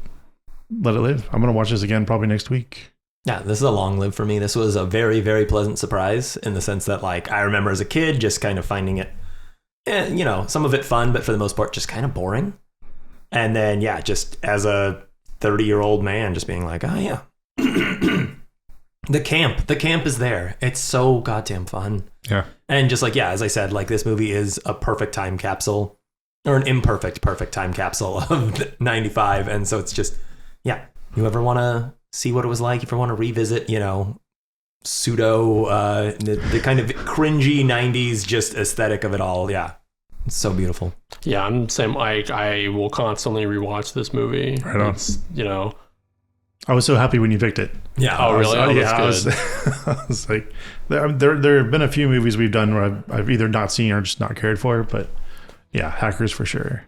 let it live. I'm going to watch this again probably next week. Yeah, this is a long live for me. This was a very, very pleasant surprise in the sense that like I remember as a kid just kind of finding it, some of it fun, but for the most part just kind of boring. And then, yeah, just as a 30-year-old man just being like, oh, yeah. The camp is there. It's so goddamn fun. Yeah. And just like, yeah, as I said, like this movie is a perfect time capsule, or an imperfect perfect time capsule of 95. And so it's just, yeah, you ever want to see what it was like, if you want to revisit, pseudo, the kind of cringy 90s just aesthetic of it all. Yeah. It's so beautiful. Yeah, I'm the same. I will constantly rewatch this movie. Right on. It's, I was so happy when you picked it. Yeah. Oh, really? I was like, there have been a few movies we've done where I've either not seen or just not cared for, but yeah, Hackers for sure.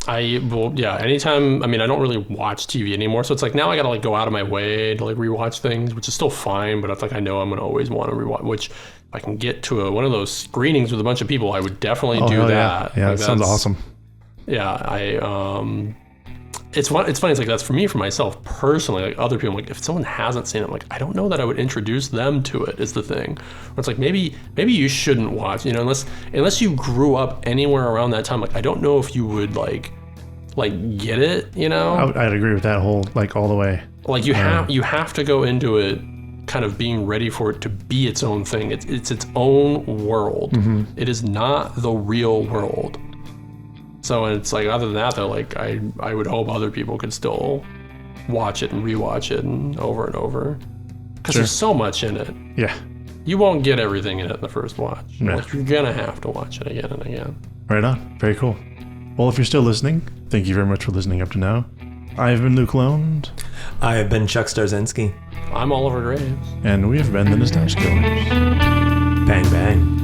Anytime, I mean, I don't really watch TV anymore, so it's like now I gotta like go out of my way to like rewatch things, which is still fine, but it's like I know I'm gonna always want to rewatch, which if I can get to one of those screenings with a bunch of people, I would definitely do that. Yeah, that sounds awesome. Yeah, it's funny. It's like that's for me, for myself personally. Like other people, like if someone hasn't seen it, like I don't know that I would introduce them to it. Is the thing. Where it's like maybe you shouldn't watch. Unless you grew up anywhere around that time. Like I don't know if you would like get it. I'd agree with that whole like all the way. Like you have to go into it kind of being ready for it to be its own thing. It's its own world. Mm-hmm. It is not the real world. So it's like, other than that, though, like I would hope other people could still watch it and rewatch it and over, because there's so much in it. Yeah, you won't get everything in it in the first watch. No. Like, you're gonna have to watch it again and again. Right on. Very cool. Well, if you're still listening, thank you very much for listening up to now. I have been Luc Londe. I have been Chuck Starzenski. I'm Oliver Graves. And we have been the Nostalgia Killers. Bang bang.